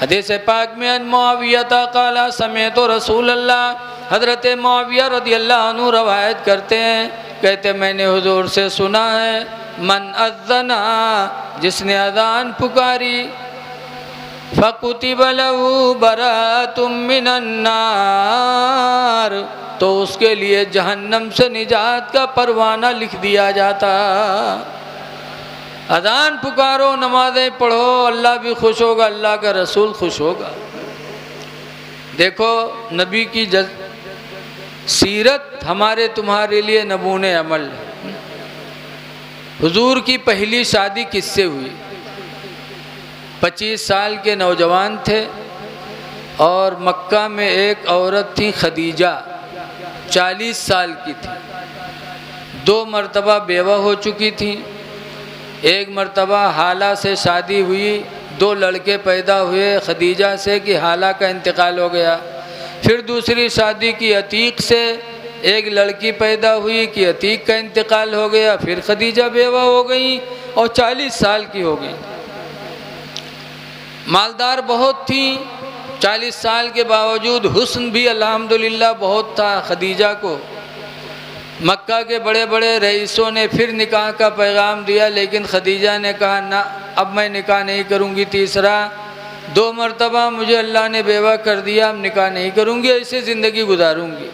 हदीस पाक में अन मुआविया क़ाला समेतो रसूल अल्लाह, हज़रत मुआविया रज़ियल्लाहु अन्हु रवायत करते हैं, कहते मैंने हुजूर से सुना है, मन अज़्ज़ना, जिसने अजान पुकारी, फ़कुतिब लहू बराअतुम मिनन नार, तो उसके लिए जहन्नम से निजात का परवाना लिख दिया जाता। अजान पुकारो, नमाज़ें पढ़ो, अल्लाह भी खुश होगा, अल्लाह का रसूल खुश होगा। देखो नबी की सीरत हमारे तुम्हारे लिए नमूने अमल है। हुजूर की पहली शादी किससे हुई? 25 साल के नौजवान थे और मक्का में एक औरत थी खदीजा, 40 साल की थी, 2 मरतबा बेवा हो चुकी थी। एक मरतबा हाला से शादी हुई, 2 लड़के पैदा हुए खदीजा से कि हाला का इंतकाल हो गया। फिर दूसरी शादी की अतीक से, एक लड़की पैदा हुई कि अतीक का इंतकाल हो गया। फिर खदीजा बेवा हो गई और 40 साल की हो गई। मालदार बहुत थी, 40 साल के बावजूद हुस्न भी अल्हम्दुलिल्लाह बहुत था खदीजा को। मक्का के बड़े बड़े रईसों ने फिर निकाह का पैगाम दिया, लेकिन खदीजा ने कहा ना, अब मैं निकाह नहीं करूँगी। तीसरा, 2 मरतबा मुझे अल्लाह ने बेवा कर दिया, अब निकाह नहीं करूँगी, ऐसे ज़िंदगी गुजारूँगी।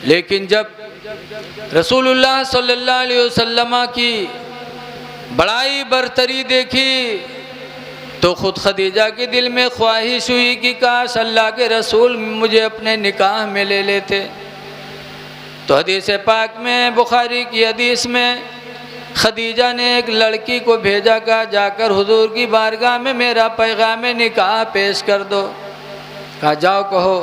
लेकिन जब रसूलुल्लाह सल्लल्लाहु अलैहि वसल्लम की बड़ाई बरतरी देखी तो ख़ुद खदीजा के दिल में ख्वाहिश हुई कि काश अल्लाह के रसूल मुझे अपने निकाह में ले लेते। तो हदीस पाक में, बुखारी की हदीस में, खदीजा ने एक लड़की को भेजा, कहा जाकर हुजूर की बारगाह में मेरा पैगाम निकाह पेश कर दो। कहा जाओ कहो,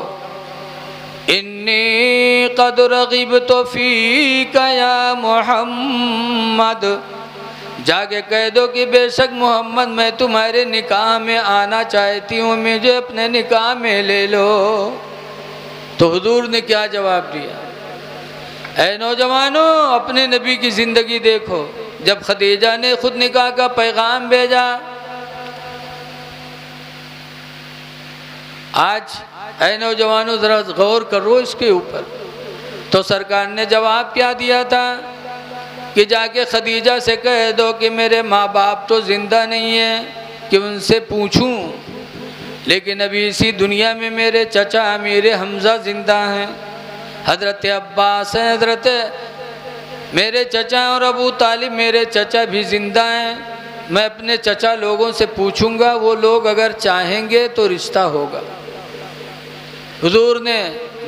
इन्नी क़द रग़िबतु फ़ीका या मुहम्मद जाके कह दो कि बेशक मोहम्मद मैं तुम्हारे निकाह में आना चाहती हूँ, मुझे अपने निकाह में ले लो। तो हुजूर ने क्या जवाब दिया? ऐ नौजवानों, अपने नबी की ज़िंदगी देखो। जब खदीजा ने खुद निकाह का पैगाम भेजा, आज ऐ नौजवानों ज़रा गौर करो इसके ऊपर। तो सरकार ने जवाब क्या दिया था कि जाके खदीजा से कह दो कि मेरे माँ बाप तो ज़िंदा नहीं है कि उनसे पूछूं, लेकिन अभी इसी दुनिया में मेरे चचा अमीर हमज़ा ज़िंदा हैं, हज़रत अब्बास हैं, हज़रत मेरे चचा और अबू तालिब मेरे चचा भी ज़िंदा हैं। मैं अपने चचा लोगों से पूछूंगा, वो लोग अगर चाहेंगे तो रिश्ता होगा। हुजूर ने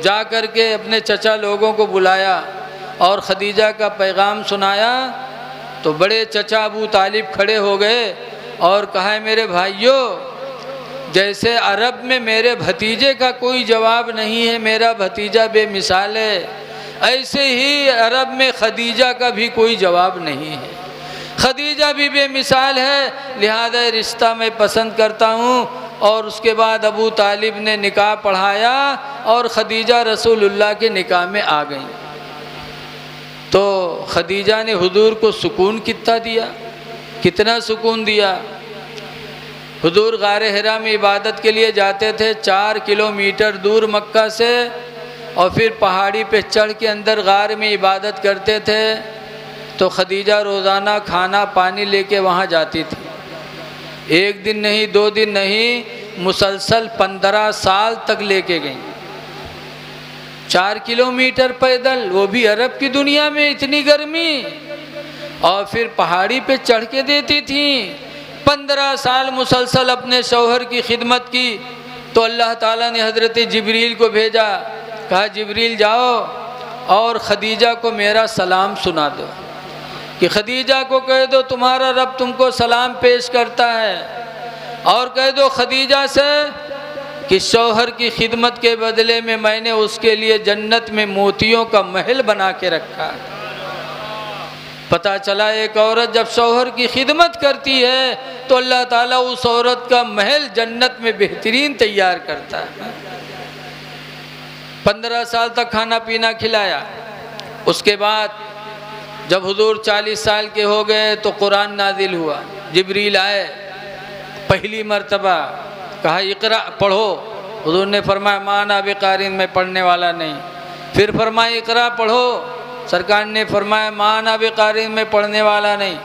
जा कर के अपने चचा लोगों को बुलाया और खदीजा का पैगाम सुनाया। तो बड़े चचा अबू तालिब खड़े हो गए और कहा, मेरे भाइयों, जैसे अरब में मेरे भतीजे का कोई जवाब नहीं है, मेरा भतीजा बेमिसाल है, ऐसे ही अरब में खदीजा का भी कोई जवाब नहीं है। खदीजा भी बेमिसाल है, लिहाजा रिश्ता मैं पसंद करता हूँ। और उसके बाद अबू तालिब ने निकाह पढ़ाया और खदीजा रसूलुल्लाह के निकाह में आ गई। तो खदीजा ने हुजूर को सुकून कितना दिया, कितना सुकून दिया। हुजूर गारे हिरा में इबादत के लिए जाते थे 4 किलोमीटर दूर मक्का से, और फिर पहाड़ी पे चढ़ के अंदर गार में इबादत करते थे। तो खदीजा रोज़ाना खाना पानी लेके वहाँ जाती थी। 1 दिन नहीं, 2 दिन नहीं, मुसलसल 15 साल तक लेके गई। 4 किलोमीटर पैदल, वो भी अरब की दुनिया में इतनी गर्मी, और फिर पहाड़ी पे चढ़ के देती थी। 15 साल मुसलसल अपने शौहर की खिदमत की। तो अल्लाह ताला ने हज़रत जिब्रील को भेजा, कहा जिब्रील जाओ और खदीजा को मेरा सलाम सुना दो, कि खदीजा को कह दो तुम्हारा रब तुमको सलाम पेश करता है, और कह दो खदीजा से कि शौहर की खिदमत के बदले में मैंने उसके लिए जन्नत में मोतियों का महल बना के रखा है। पता चला एक औरत जब शौहर की खिदमत करती है तो अल्लाह ताला उस औरत का महल जन्नत में बेहतरीन तैयार करता है। 15 साल तक खाना पीना खिलाया। उसके बाद जब हुजूर 40 साल के हो गए तो कुरान नाजिल हुआ। जिब्रील आए, पहली मर्तबा कहा इकरा पढ़ो। हुजूर ने फरमाया माना बेकारिन में पढ़ने वाला नहीं। फिर फरमाया इकरा पढ़ो। सरकार ने फरमाया माना बेकारिन में पढ़ने वाला नहीं।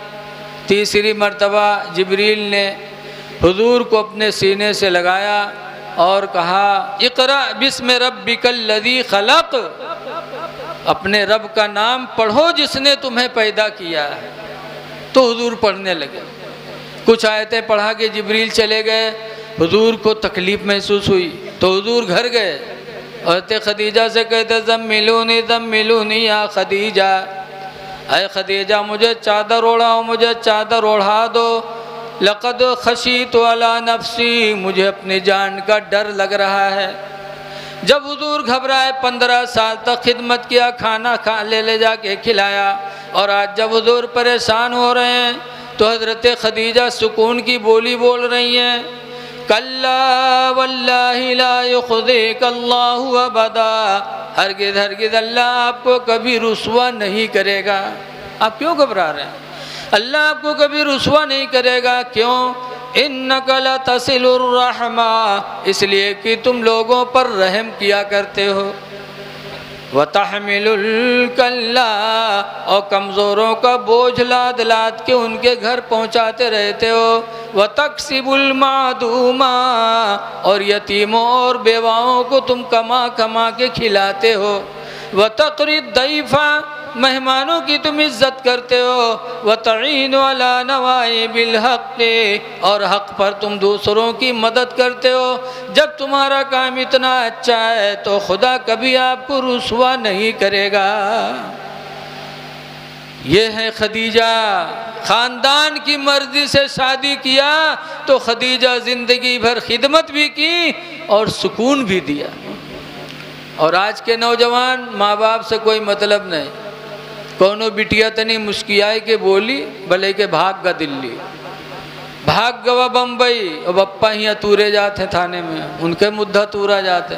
तीसरी मर्तबा जिब्रील ने हुजूर को अपने सीने से लगाया और कहा इकरा बिस्म रब्बिकल लज़ी खलक़, अपने रब का नाम पढ़ो जिसने तुम्हें पैदा किया है। तो हुजूर पढ़ने लगे। कुछ आयतें पढ़ा के जिब्रील चले गए। हुजूर को तकलीफ़ महसूस हुई तो हुजूर घर गए और खदीजा से कहते ज़म्मिलूनी या खदीजा, अय खदीजा मुझे चादर ओढ़ाओ, मुझे चादर ओढ़ा दो। लक़द खशीतु अला नफ्सी, मुझे अपनी जान का डर लग रहा है। जब हुजूर घबराए, 15 साल तक खिदमत किया, खाना ले जाके खिलाया, और आज जब हुजूर परेशान हो रहे हैं तो हज़रत खदीजा सुकून की बोली बोल रही हैं, कल्ला वल्लाहि ला युख़ज़िकल्लाहु अबदा, हरगिज़ हरगिज़ अल्लाह आपको कभी रुसवा नहीं करेगा। आप क्यों घबरा रहे हैं? अल्लाह आपको कभी रुसवा नहीं करेगा। क्यों? इन्नका लतसिलुर रहमा, इसलिए कि तुम लोगों पर रहम किया करते हो। वतहमिलुल कल्ला, और कमज़ोरों का बोझ लाद लाद के उनके घर पहुँचाते रहते हो। वतक्सिबुल मादूमा, और यतीमों और बेवाओं को तुम कमा कमा के खिलाते हो। वतक़रिद दैफ़ा, मेहमानों की तुम इज़्ज़त करते हो। वतईनु अला नवाइबिल हक़, और हक़ पर तुम दूसरों की मदद करते हो। जब तुम्हारा काम इतना अच्छा है तो खुदा कभी आपको रुसवा नहीं करेगा। ये है खदीजा। ख़ानदान की मर्ज़ी से शादी किया तो खदीजा ज़िंदगी भर खिदमत भी की और सुकून भी दिया। और आज के नौजवान माँ बाप से कोई मतलब नहीं, कोनो बिटिया तनी मुस्कियाई के बोली भले के भाग गा दिल्ली, भाग गवा बम्बई, और बप्पा ही तूरे जाते थाने में, उनके मुद्दा तूरा जाते,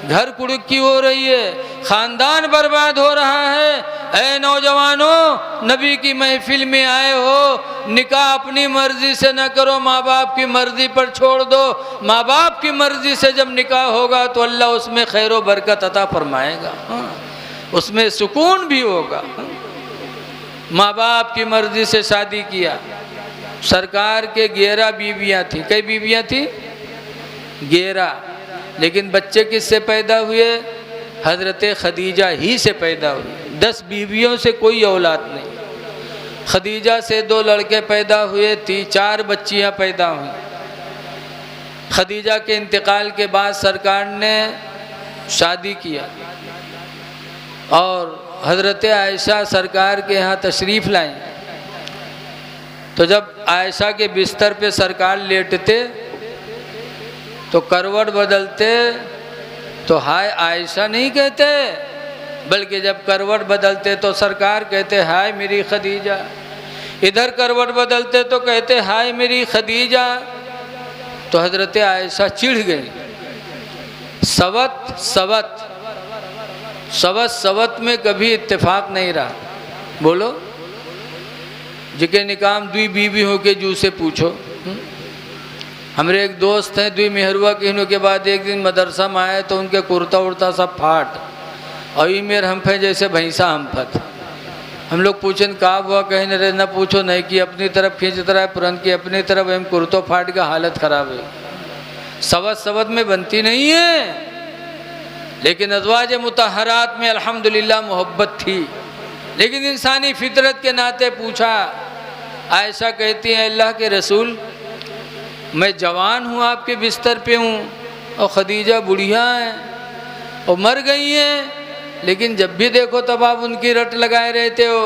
घर कुड़की हो रही है, खानदान बर्बाद हो रहा है। ऐ नौजवानों, नबी की महफिल में आए हो, निकाह अपनी मर्जी से न करो, माँ बाप की मर्जी पर छोड़ दो। माँ बाप की मर्जी से जब निकाह होगा तो अल्लाह उसमें खैर व बरकत अता फरमाएगा, उसमें सुकून भी होगा। माँ बाप की मर्जी से शादी किया। सरकार के 11 बीवियाँ थी। कई बीवियाँ थी? 11। लेकिन बच्चे किससे पैदा हुए? हज़रत खदीजा ही से पैदा हुए। 10 बीवियों से कोई औलाद नहीं। खदीजा से 2 लड़के पैदा हुए, 4 बच्चियां पैदा हुई। खदीजा के इंतकाल के बाद सरकार ने शादी किया और हज़रत आयशा सरकार के यहाँ तशरीफ़ लाई। तो जब आयशा के बिस्तर पे सरकार लेटते तो करवट बदलते तो हाय आयशा नहीं कहते, बल्कि जब करवट बदलते तो सरकार कहते हाय मेरी खदीजा। इधर करवट बदलते तो कहते हाय मेरी खदीजा। तो हज़रत आयशा चिढ़ गई। सवत सवत सवत सवत में कभी इत्तेफाक नहीं रहा। बोलो, जिके निकाम दुई बीवी हो के जू से पूछो। हमारे एक दोस्त हैं, दुई मेहरुआ कहने के बाद एक दिन मदरसा में आए तो उनके कुर्ता उड़ता सब फाट और ये मेरे हम फे जैसे भैंसा हम फत। हम लोग पूछन का हुआ, कहीं रे न पूछो, नहीं कि अपनी तरफ खींचता रहा है, पुरन की अपनी तरफ, हम कुर्तो फाट का हालत ख़राब है। सवत सवत में बनती नहीं है, लेकिन अज़वाज मुतहरात में अल्हम्दुलिल्लाह मोहब्बत थी। लेकिन इंसानी फितरत के नाते पूछा। आयशा कहती हैं अल्लाह के रसूल, मैं जवान हूँ, आपके बिस्तर पे हूँ, और खदीजा बुढ़िया हैं और मर गई हैं, लेकिन जब भी देखो तब आप उनकी रट लगाए रहते हो।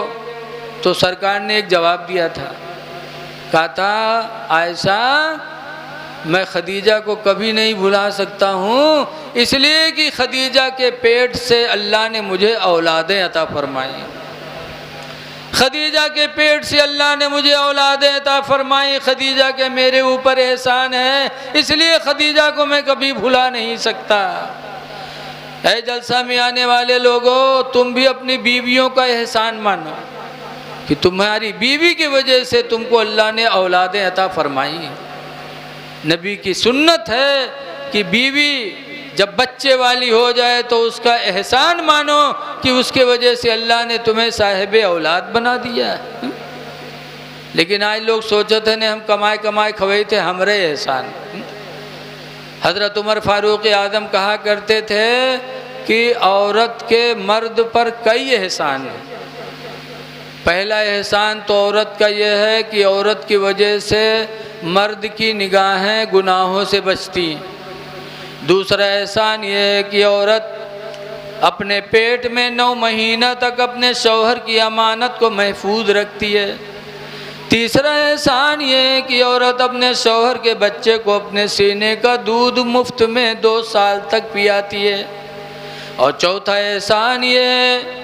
तो सरकार ने एक जवाब दिया था, कहा था आयशा मैं खदीजा को कभी नहीं भुला सकता हूँ, इसलिए कि खदीजा के पेट से अल्लाह ने मुझे औलादें अता फरमाई। खदीजा के पेट से अल्लाह ने मुझे औलादें अता फरमाई। खदीजा के मेरे ऊपर एहसान है, इसलिए खदीजा को मैं कभी भुला नहीं सकता। ऐ जलसा में आने वाले लोगों, तुम भी अपनी बीवियों का एहसान मानो कि तुम्हारी बीवी की वजह से तुमको अल्लाह ने औलादें अता फरमाई। नबी की सुन्नत है कि बीवी जब बच्चे वाली हो जाए तो उसका एहसान मानो कि उसके वजह से अल्लाह ने तुम्हें साहिब औलाद बना दिया। लेकिन आज लोग सोचते थे हम कमाए कमाए खवाई थे, हमरे एहसान। हज़रत उमर फारूक आज़म कहा करते थे कि औरत के मर्द पर कई एहसान हैं। पहला एहसान तो औरत का यह है कि औरत की वजह से मर्द की निगाहें गुनाहों से बचती। दूसरा एहसान ये है कि औरत अपने पेट में 9 महीना तक अपने शौहर की अमानत को महफूज रखती है। तीसरा एहसान ये है कि औरत अपने शौहर के बच्चे को अपने सीने का दूध मुफ्त में 2 साल तक पियाती है। और चौथा एहसान ये है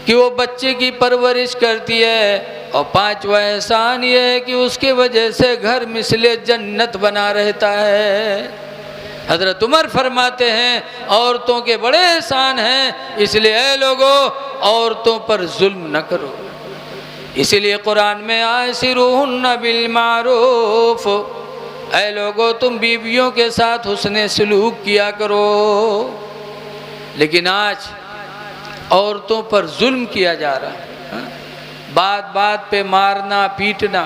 कि वो बच्चे की परवरिश करती है। और 5वां एहसान ये है कि उसके वजह से घर मिसले जन्नत बना रहता है। हज़रत उमर फरमाते हैं औरतों के बड़े एहसान हैं, इसलिए ऐ लोगों औरतों पर जुल्म न करो। इसीलिए कुरान में आशिरूहुन्ना बिल मारूफ, ऐ लोगों तुम बीवियों के साथ हुस्ने सलूक किया करो। लेकिन आज औरतों पर जुल्म किया जा रहा है, बात बात पे मारना पीटना।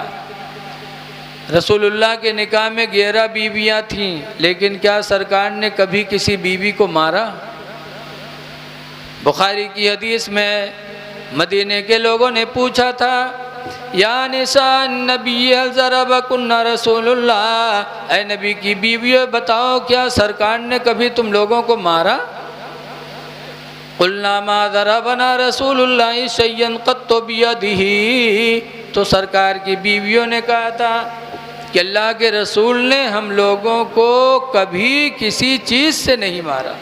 रसूलुल्लाह के निकाह में 11 बीवियाँ थीं, लेकिन क्या सरकार ने कभी किसी बीवी को मारा? बुखारी की हदीस में मदीने के लोगों ने पूछा था, या निसा नबी ज़रबकुन्ना रसूलुल्लाह, ऐ नबी की बीवियों बताओ क्या सरकार ने कभी तुम लोगों को मारा? कुल्ना मा ज़रबना रसूलुल्लाह शय्यन क़त्तु बियदिही, तो सरकार की बीवियों ने कहा था कि अल्लाह के रसूल ने हम लोगों को कभी किसी चीज़ से नहीं मारा,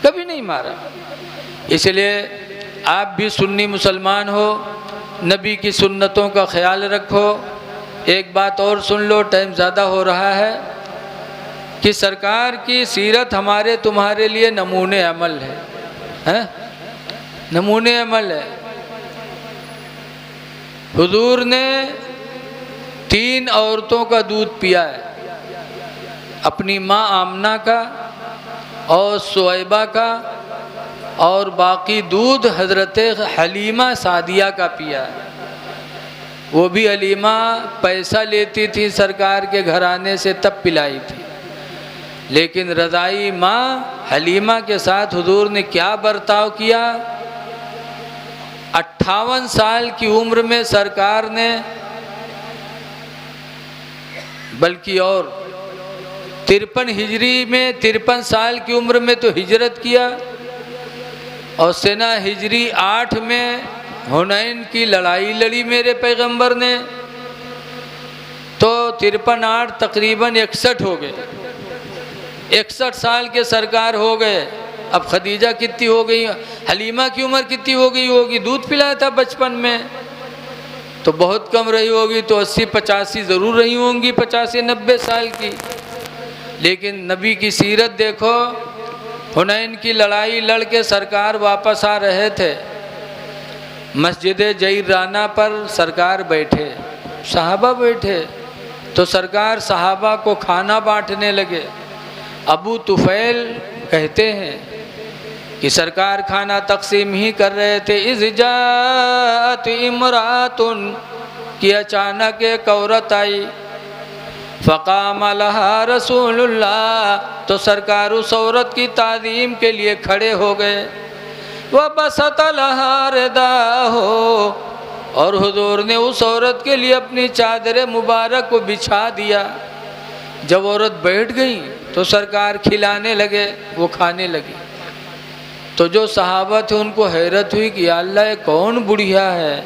कभी नहीं मारा। इसलिए आप भी सुन्नी मुसलमान हो, नबी की सुन्नतों का ख्याल रखो। एक बात और सुन लो, टाइम ज़्यादा हो रहा है, कि सरकार की सीरत हमारे तुम्हारे लिए नमूने अमल है, हैं? नमूने अमल है। हुजूर ने 3 औरतों का दूध पिया है, अपनी माँ आमना का और सुवैबा का, और बाकी दूध हज़रत हलीमा सादिया का पिया है। वो भी हलीमा पैसा लेती थी सरकार के घराने से, तब पिलाई थी। लेकिन रज़ाई माँ हलीमा के साथ हुजूर ने क्या बर्ताव किया। 58 साल की उम्र में सरकार ने, बल्कि और 53 हिजरी में 53 साल की उम्र में तो हिजरत किया, और सेना हिजरी 8 में हुनैन की लड़ाई लड़ी मेरे पैगंबर ने। तो 53-8 तकरीबन 61 हो गए, 61 साल के सरकार हो गए। अब खदीजा कितनी हो गई, हलीमा की उम्र कितनी हो गई होगी, दूध पिलाया था बचपन में तो बहुत कम रही होगी, तो 80-85 ज़रूर रही होंगी, 85-90 साल की। लेकिन नबी की सीरत देखो, हुनैन की लड़ाई लड़ के सरकार वापस आ रहे थे, मस्जिद जईराना पर सरकार बैठे, सहाबा बैठे, तो सरकार सहाबा को खाना बांटने लगे। अबू तुफैल कहते हैं कि सरकार खाना तकसीम ही कर रहे थे, इज़ जात इमरातुन, कि अचानक एक औरत आई, फ़क़ाम लहा रसूलुल्लाह, तो सरकार उस औरत की ताज़ीम के लिए खड़े हो गए। वह बसत लहा रिदाहो, और हुजूर ने उस औरत के लिए अपनी चादर मुबारक को बिछा दिया। जब औरत बैठ गई तो सरकार खिलाने लगे, वो खाने लगी। तो जो सहाबा थे उनको हैरत हुई कि या अल्लाह, ये कौन बुढ़िया है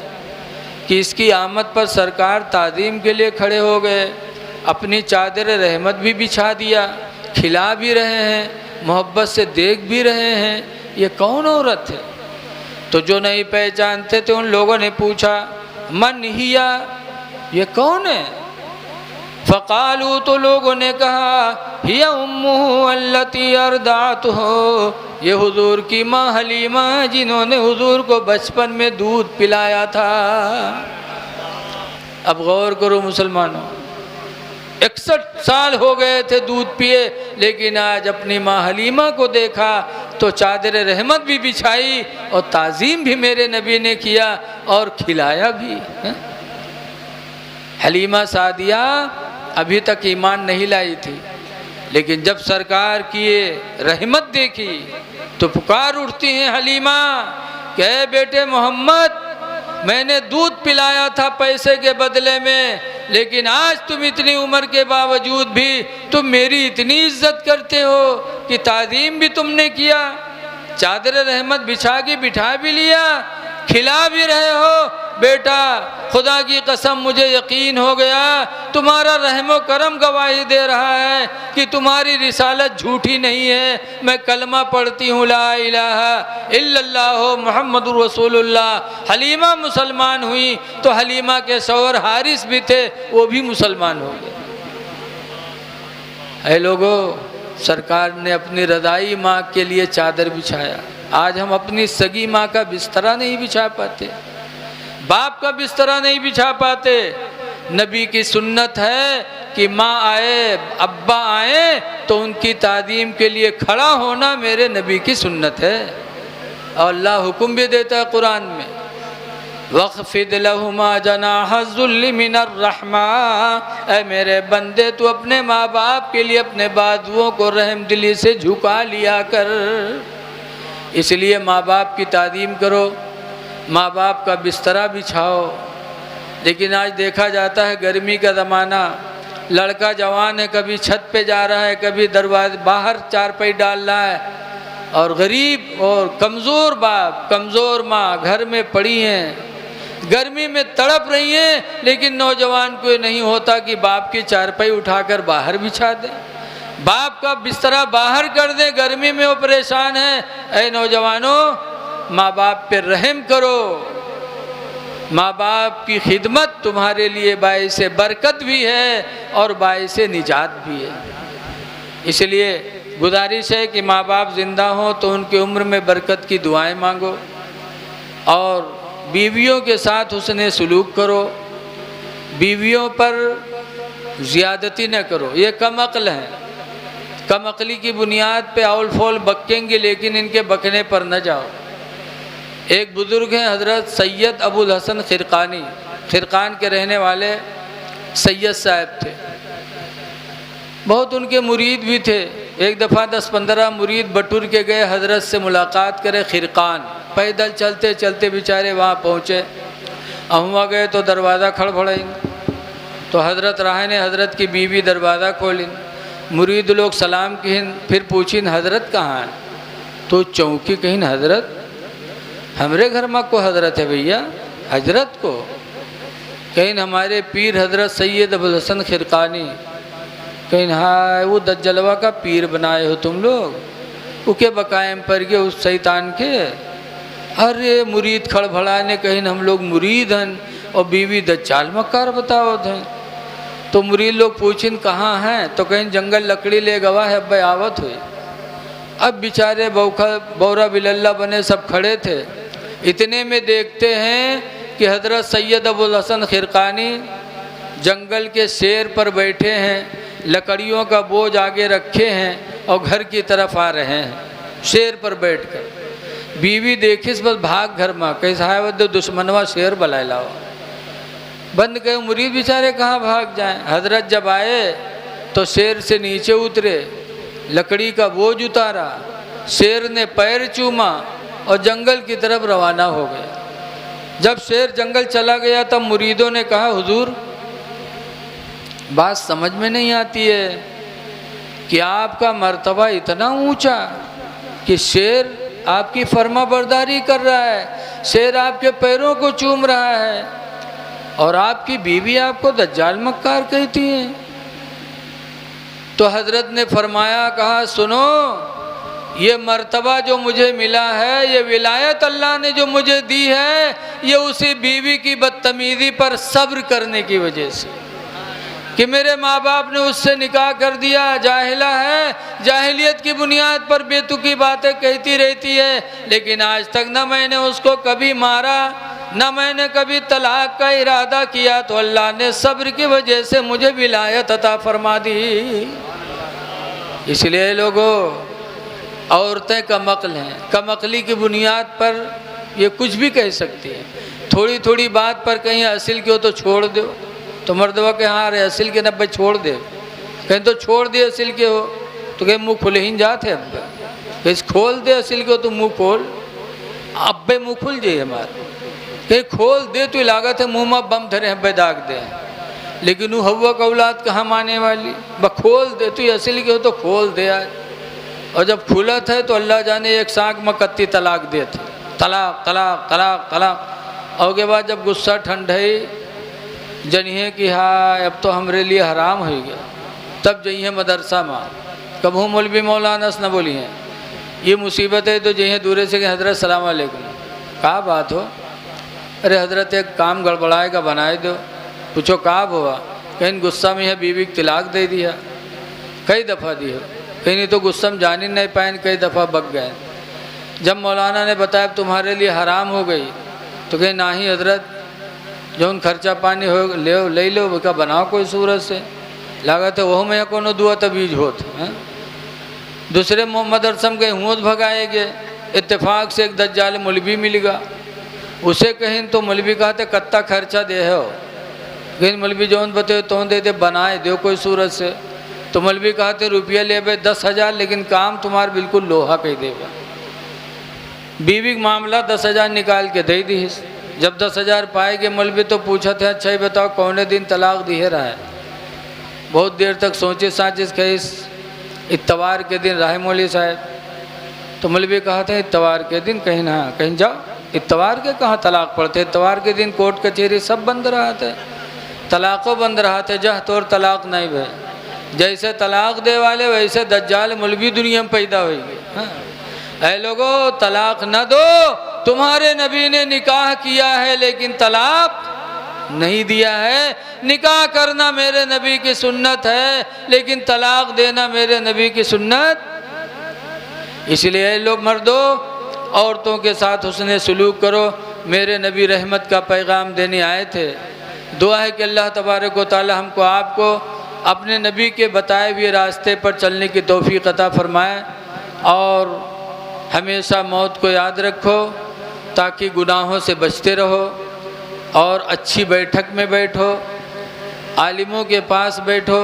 कि इसकी आमद पर सरकार ताज़ीम के लिए खड़े हो गए, अपनी चादर रहमत भी बिछा दिया, खिला भी रहे हैं, मोहब्बत से देख भी रहे हैं, ये कौन औरत है। तो जो नहीं पहचानते थे उन लोगों ने पूछा, मन हिया, ये कौन है। फ़क़ालू, तो लोगों ने कहा, हिया उम्मुहु अल्लती अर्दातहु, ये हुजूर की माँ हलीमा जिन्होंने हुजूर को बचपन में दूध पिलाया था। अब गौर करो मुसलमानों, 61 साल हो गए थे दूध पिए, लेकिन आज अपनी माँ हलीमा को देखा तो चादर रहमत भी बिछाई और ताज़ीम भी मेरे नबी ने किया और खिलाया भी। हलीमा सादिया अभी तक ईमान नहीं लाई थी, लेकिन जब सरकार की ये रहमत देखी तो पुकार उठती हैं हलीमा, कहे बेटे मोहम्मद, मैंने दूध पिलाया था पैसे के बदले में, लेकिन आज तुम इतनी उम्र के बावजूद भी तुम मेरी इतनी इज्जत करते हो कि ताज़ीम भी तुमने किया, चादर रहमत बिछा के बिठा भी लिया, खिला भी रहे हो। बेटा खुदा की कसम मुझे यकीन हो गया तुम्हारा रहमो करम गवाही दे रहा है कि तुम्हारी रिसालत झूठी नहीं है। मैं कलमा पढ़ती हूँ ला इलाहा इल्लल्लाह मुहम्मदुर रसूलुल्लाह। हलीमा मुसलमान हुई तो हलीमा के शौहर हारिस भी थे, वो भी मुसलमान हो गए। ऐ लोगों, सरकार ने अपनी रज़ाई माँ के लिए चादर बिछाया। आज हम अपनी सगी माँ का बिस्तरा नहीं बिछा पाते, बाप का बिस्तरा नहीं बिछा पाते। नबी की सुन्नत है कि माँ आए अब्बा आए तो उनकी तादीम के लिए खड़ा होना मेरे नबी की सुन्नत है। और अल्लाह हुक्म भी देता है कुरान में, वक़्फ़िद लहुमा जनाहज़ुल्लि मिनर रहमा, ऐ मेरे बंदे तू अपने माँ बाप के लिए अपने बाजुओं को रहम दिली से झुका लिया कर। इसलिए माँ बाप की तादीम करो, माँ बाप का बिस्तरा बिछाओ। लेकिन आज देखा जाता है गर्मी का ज़माना, लड़का जवान है कभी छत पे जा रहा है, कभी दरवाजे बाहर चारपाई डाल रहा है, और गरीब और कमज़ोर बाप कमज़ोर माँ घर में पड़ी हैं, गर्मी में तड़प रही हैं, लेकिन नौजवान को नहीं होता कि बाप की चारपाई उठाकर बाहर बिछा दे, बाप का बिस्तरा बाहर कर दे, गर्मी में वो परेशान है। ऐ नौजवानों, माँ बाप पे रहम करो। माँ बाप की खिदमत तुम्हारे लिए बाइसे बरकत भी है और बाइसे निजात भी है। इसलिए गुजारिश है कि माँ बाप ज़िंदा हों तो उनकी उम्र में बरकत की दुआएं मांगो और बीवियों के साथ उसने सलूक करो। बीवियों पर ज़्यादती न करो, ये कम अक्ल हैं। कम अक्ली की बुनियाद पे आउल फौल बकेंगे, लेकिन इनके बकने पर न जाओ। एक बुज़ुर्ग हैं हज़रत सैयद अबुल हसन खिरकानी, खिरकान के रहने वाले सैयद साहब थे। बहुत उनके मुरीद भी थे। एक दफ़ा 10-15 मुरीद बटुर के गए हज़रत से मुलाकात करे। खिरकान पैदल चलते चलते बेचारे वहाँ पहुँचे। अहुआ गए तो दरवाज़ा खड़खड़ाई तो हज़रत राह ने हज़रत की बीवी दरवाज़ा खोली। मुरीद लोग सलाम किन, फिर पूछिन हज़रत कहाँ है? तो चौंकी कहीं हज़रत हमरे घर में को हज़रत है भैया, हज़रत को कहीं हमारे पीर हज़रत सैयद अबुल हसन खिरकानी। कहीं हाँ वो दज्जलवा का पीर बनाए हो तुम लोग, उके बकायम पर गए उस शैतान के। अरे मुरीद खड़भड़ाने कहीं हम लोग मुरीद हैं और बीवी दज्जाल मक्कार बताओ थे। तो मुरीद लोग पूछिन कहाँ हैं? तो कहीं जंगल लकड़ी ले गवा है, अब आवत हुई। अब बेचारे बौरा बिलल्ला बने सब खड़े थे। इतने में देखते हैं कि हज़रत सैयद अबुल हसन खिरकानी जंगल के शेर पर बैठे हैं, लकड़ियों का बोझ आगे रखे हैं और घर की तरफ आ रहे हैं शेर पर बैठकर। बीवी देखिस बस भाग घर में, कहीं साहब दुश्मनवा शेर बुलाए लाओ। बंद गए मुरीद बेचारे कहाँ भाग जाएं। हजरत जब आए तो शेर से नीचे उतरे, लकड़ी का बोझ उतारा, शेर ने पैर चूमा और जंगल की तरफ रवाना हो गया। जब शेर जंगल चला गया तब मुरीदों ने कहा हुजूर बात समझ में नहीं आती है कि आपका मर्तबा इतना ऊंचा कि शेर आपकी फर्मा बरदारी कर रहा है, शेर आपके पैरों को चूम रहा है और आपकी बीवी आपको दज्जाल मक्कार कहती है। तो हजरत ने फरमाया, कहा सुनो, ये मर्तबा जो मुझे मिला है, ये विलायत अल्लाह ने जो मुझे दी है, ये उसी बीवी की बदतमीज़ी पर सब्र करने की वजह से कि मेरे माँ बाप ने उससे निकाह कर दिया। जाहिला है, जाहिलियत की बुनियाद पर बेतुकी बातें कहती रहती है, लेकिन आज तक न मैंने उसको कभी मारा, न मैंने कभी तलाक का इरादा किया, तो अल्लाह ने सब्र की वजह से मुझे विलायत अता फरमा दी। इसलिए लोगों, औरतें कमअक्ल हैं, कमअक्ली की बुनियाद पर ये कुछ भी कह सकती हैं। थोड़ी थोड़ी बात पर कहीं असिल की हो तो छोड़ दो, तो मर्दवा के हाँ रे असिल के नब्बे छोड़ दे, कहीं तो छोड़ दे असिल के हो तो कहीं मुँह खुले ही जाते अब, कहीं खोल दे असिल के हो तो मुँह खोल, अब्बे मुँह खुल जाए हमारे, कहीं खोल दे तो लागत है मुँह में बम धरे हब्बे दाग दे। लेकिन वो हवा का औलाद कहाँ माने वाली, ब खोल दे तो असिल के हो तो खोल दे आज। और जब खुला था तो अल्लाह जाने एक सांख में कत्ती तलाक देते, तलाक तलाक तलाक तलाक। और के बाद जब गुस्सा ठंडई जनिए कि हाँ अब तो हमरे लिए हराम हो गया, तब जइए मदरसा में, कबहू मौलवी मौलाना न बोली हैं ये मुसीबत है, तो जइए दूरे से कि हज़रत सलाम अलैकुम, का बात हो? अरे हज़रत एक काम गड़बड़ाएगा बनाए दो। पूछो का हुआ? कहीं गुस्सा में है बीवी को तलाक दे दिया। कई दफ़ा दी हो, कहीं नहीं तो गुस्सा में जान ही नहीं पाए, कई दफ़ा बक गए। जब मौलाना ने बताया तुम्हारे लिए हराम हो गई, तो कहीं ना ही हज़रत जो उन खर्चा पानी हो ले लो का बनाओ कोई सूरत से, लागत है वह में कोनो दुआ तबीज होत हैं। दूसरे मदरसम के हुत भगाएगे, इत्तेफाक से एक दज्जाल मौलवी मिलेगा, उसे कहीं तो मौलवी कहते कत्ता खर्चा दे हो, कहीं मौलवी जौन बते तो दे दे बनाए दो कोई सूरत से, तो मौलवी कहते रुपया ले बे 10,000, लेकिन काम तुम्हारा बिल्कुल लोहा कह देगा। बीवी का मामला 10,000 निकाल के दे दी। जब 10,000 पाएगे मौलवी तो पूछा था अच्छा ही बताओ कौने दिन तलाक दिए रहा है। बहुत देर तक सोचे साचिस कही इतवार के दिन राह मौली साहब, तो मौलवी कहा था इतवार के दिन, कहीं ना कहीं जाओ, इतवार के कहाँ तलाक पड़ते, इतवार के दिन कोर्ट कचहरी सब बंद रहा था, तलाक़ों बंद रहा था, जह तोर तलाक नहीं भे। जैसे तलाक दे वाले वैसे दज्जाल मौलवी दुनिया में पैदा होगी। हाँ ऐ लोगो तलाक न दो, तुम्हारे नबी ने निकाह किया है लेकिन तलाक नहीं दिया है। निकाह करना मेरे नबी की सुन्नत है लेकिन तलाक देना मेरे नबी की सुन्नत। इसलिए लोग मर्दों, औरतों के साथ हुस्ने सलूक करो। मेरे नबी रहमत का पैगाम देने आए थे। दुआ है कि अल्लाह तबारक व तआला हमको आपको अपने नबी के बताए हुए रास्ते पर चलने की तौफीक अता फरमाए और हमेशा मौत को याद रखो ताकि गुनाहों से बचते रहो और अच्छी बैठक में बैठो, आलिमों के पास बैठो,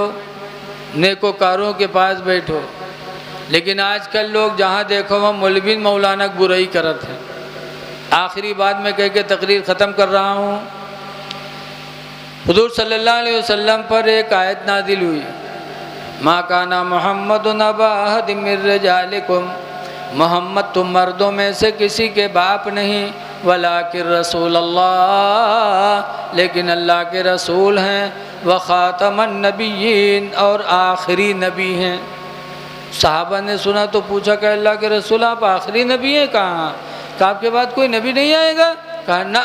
नेकोकारों के पास बैठो। लेकिन आजकल लोग जहाँ देखो वहाँ मौलवी मौलाना की बुराई करत हैं। आखिरी बात में कह के तकरीर ख़त्म कर रहा हूँ। हुज़ूर सल्लल्लाहु अलैहि वसल्लम पर एक आयत नाजिल हुई, मा काना मुहम्मदुन अबा अहदिम मिर रिजालिकुम, मोहम्मद तुम मर्दों में से किसी के बाप नहीं, वलाकिर रसूल अल्लाह, लेकिन अल्लाह के रसूल हैं, व ख़ातमन नबिय्यीन, और आखिरी नबी हैं। सहाबा ने सुना तो पूछा कि अल्लाह के रसूल आप आखिरी नबी हैं? कहाँ? कहा आपके बाद कोई नबी नहीं आएगा? कहा ना।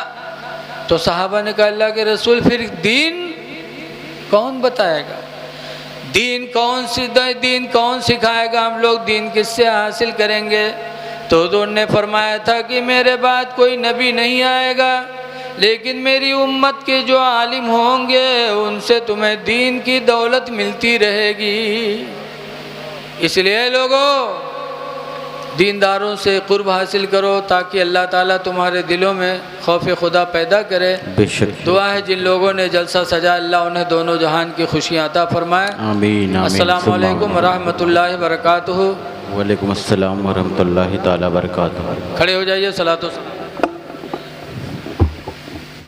तो सहाबा ने कहा अल्लाह के रसूल फिर दीन कौन बताएगा? दीन कौन सिखाएगा? हम लोग दीन किससे हासिल करेंगे? तो हुज़ूर ने फरमाया था कि मेरे बाद कोई नबी नहीं आएगा लेकिन मेरी उम्मत के जो आलिम होंगे उनसे तुम्हें दीन की दौलत मिलती रहेगी। इसलिए लोगों, दीनदारों से कुर्ब हासिल करो ताकि अल्लाह ताला तुम्हारे दिलों में खौफ खुदा पैदा करे। दुआ है जिन लोगों ने जलसा सजा अल्लाह उन्हें दोनों जहान की खुशियाँ अता फरमाए। आमीन। अस्सलामु अलैकुम वरहमतुल्लाहि वबरकातुहू। वालेकुम अस्सलाम वरहमतुल्लाहि ताला बरकातुहू। खड़े हो जाइए, सलातो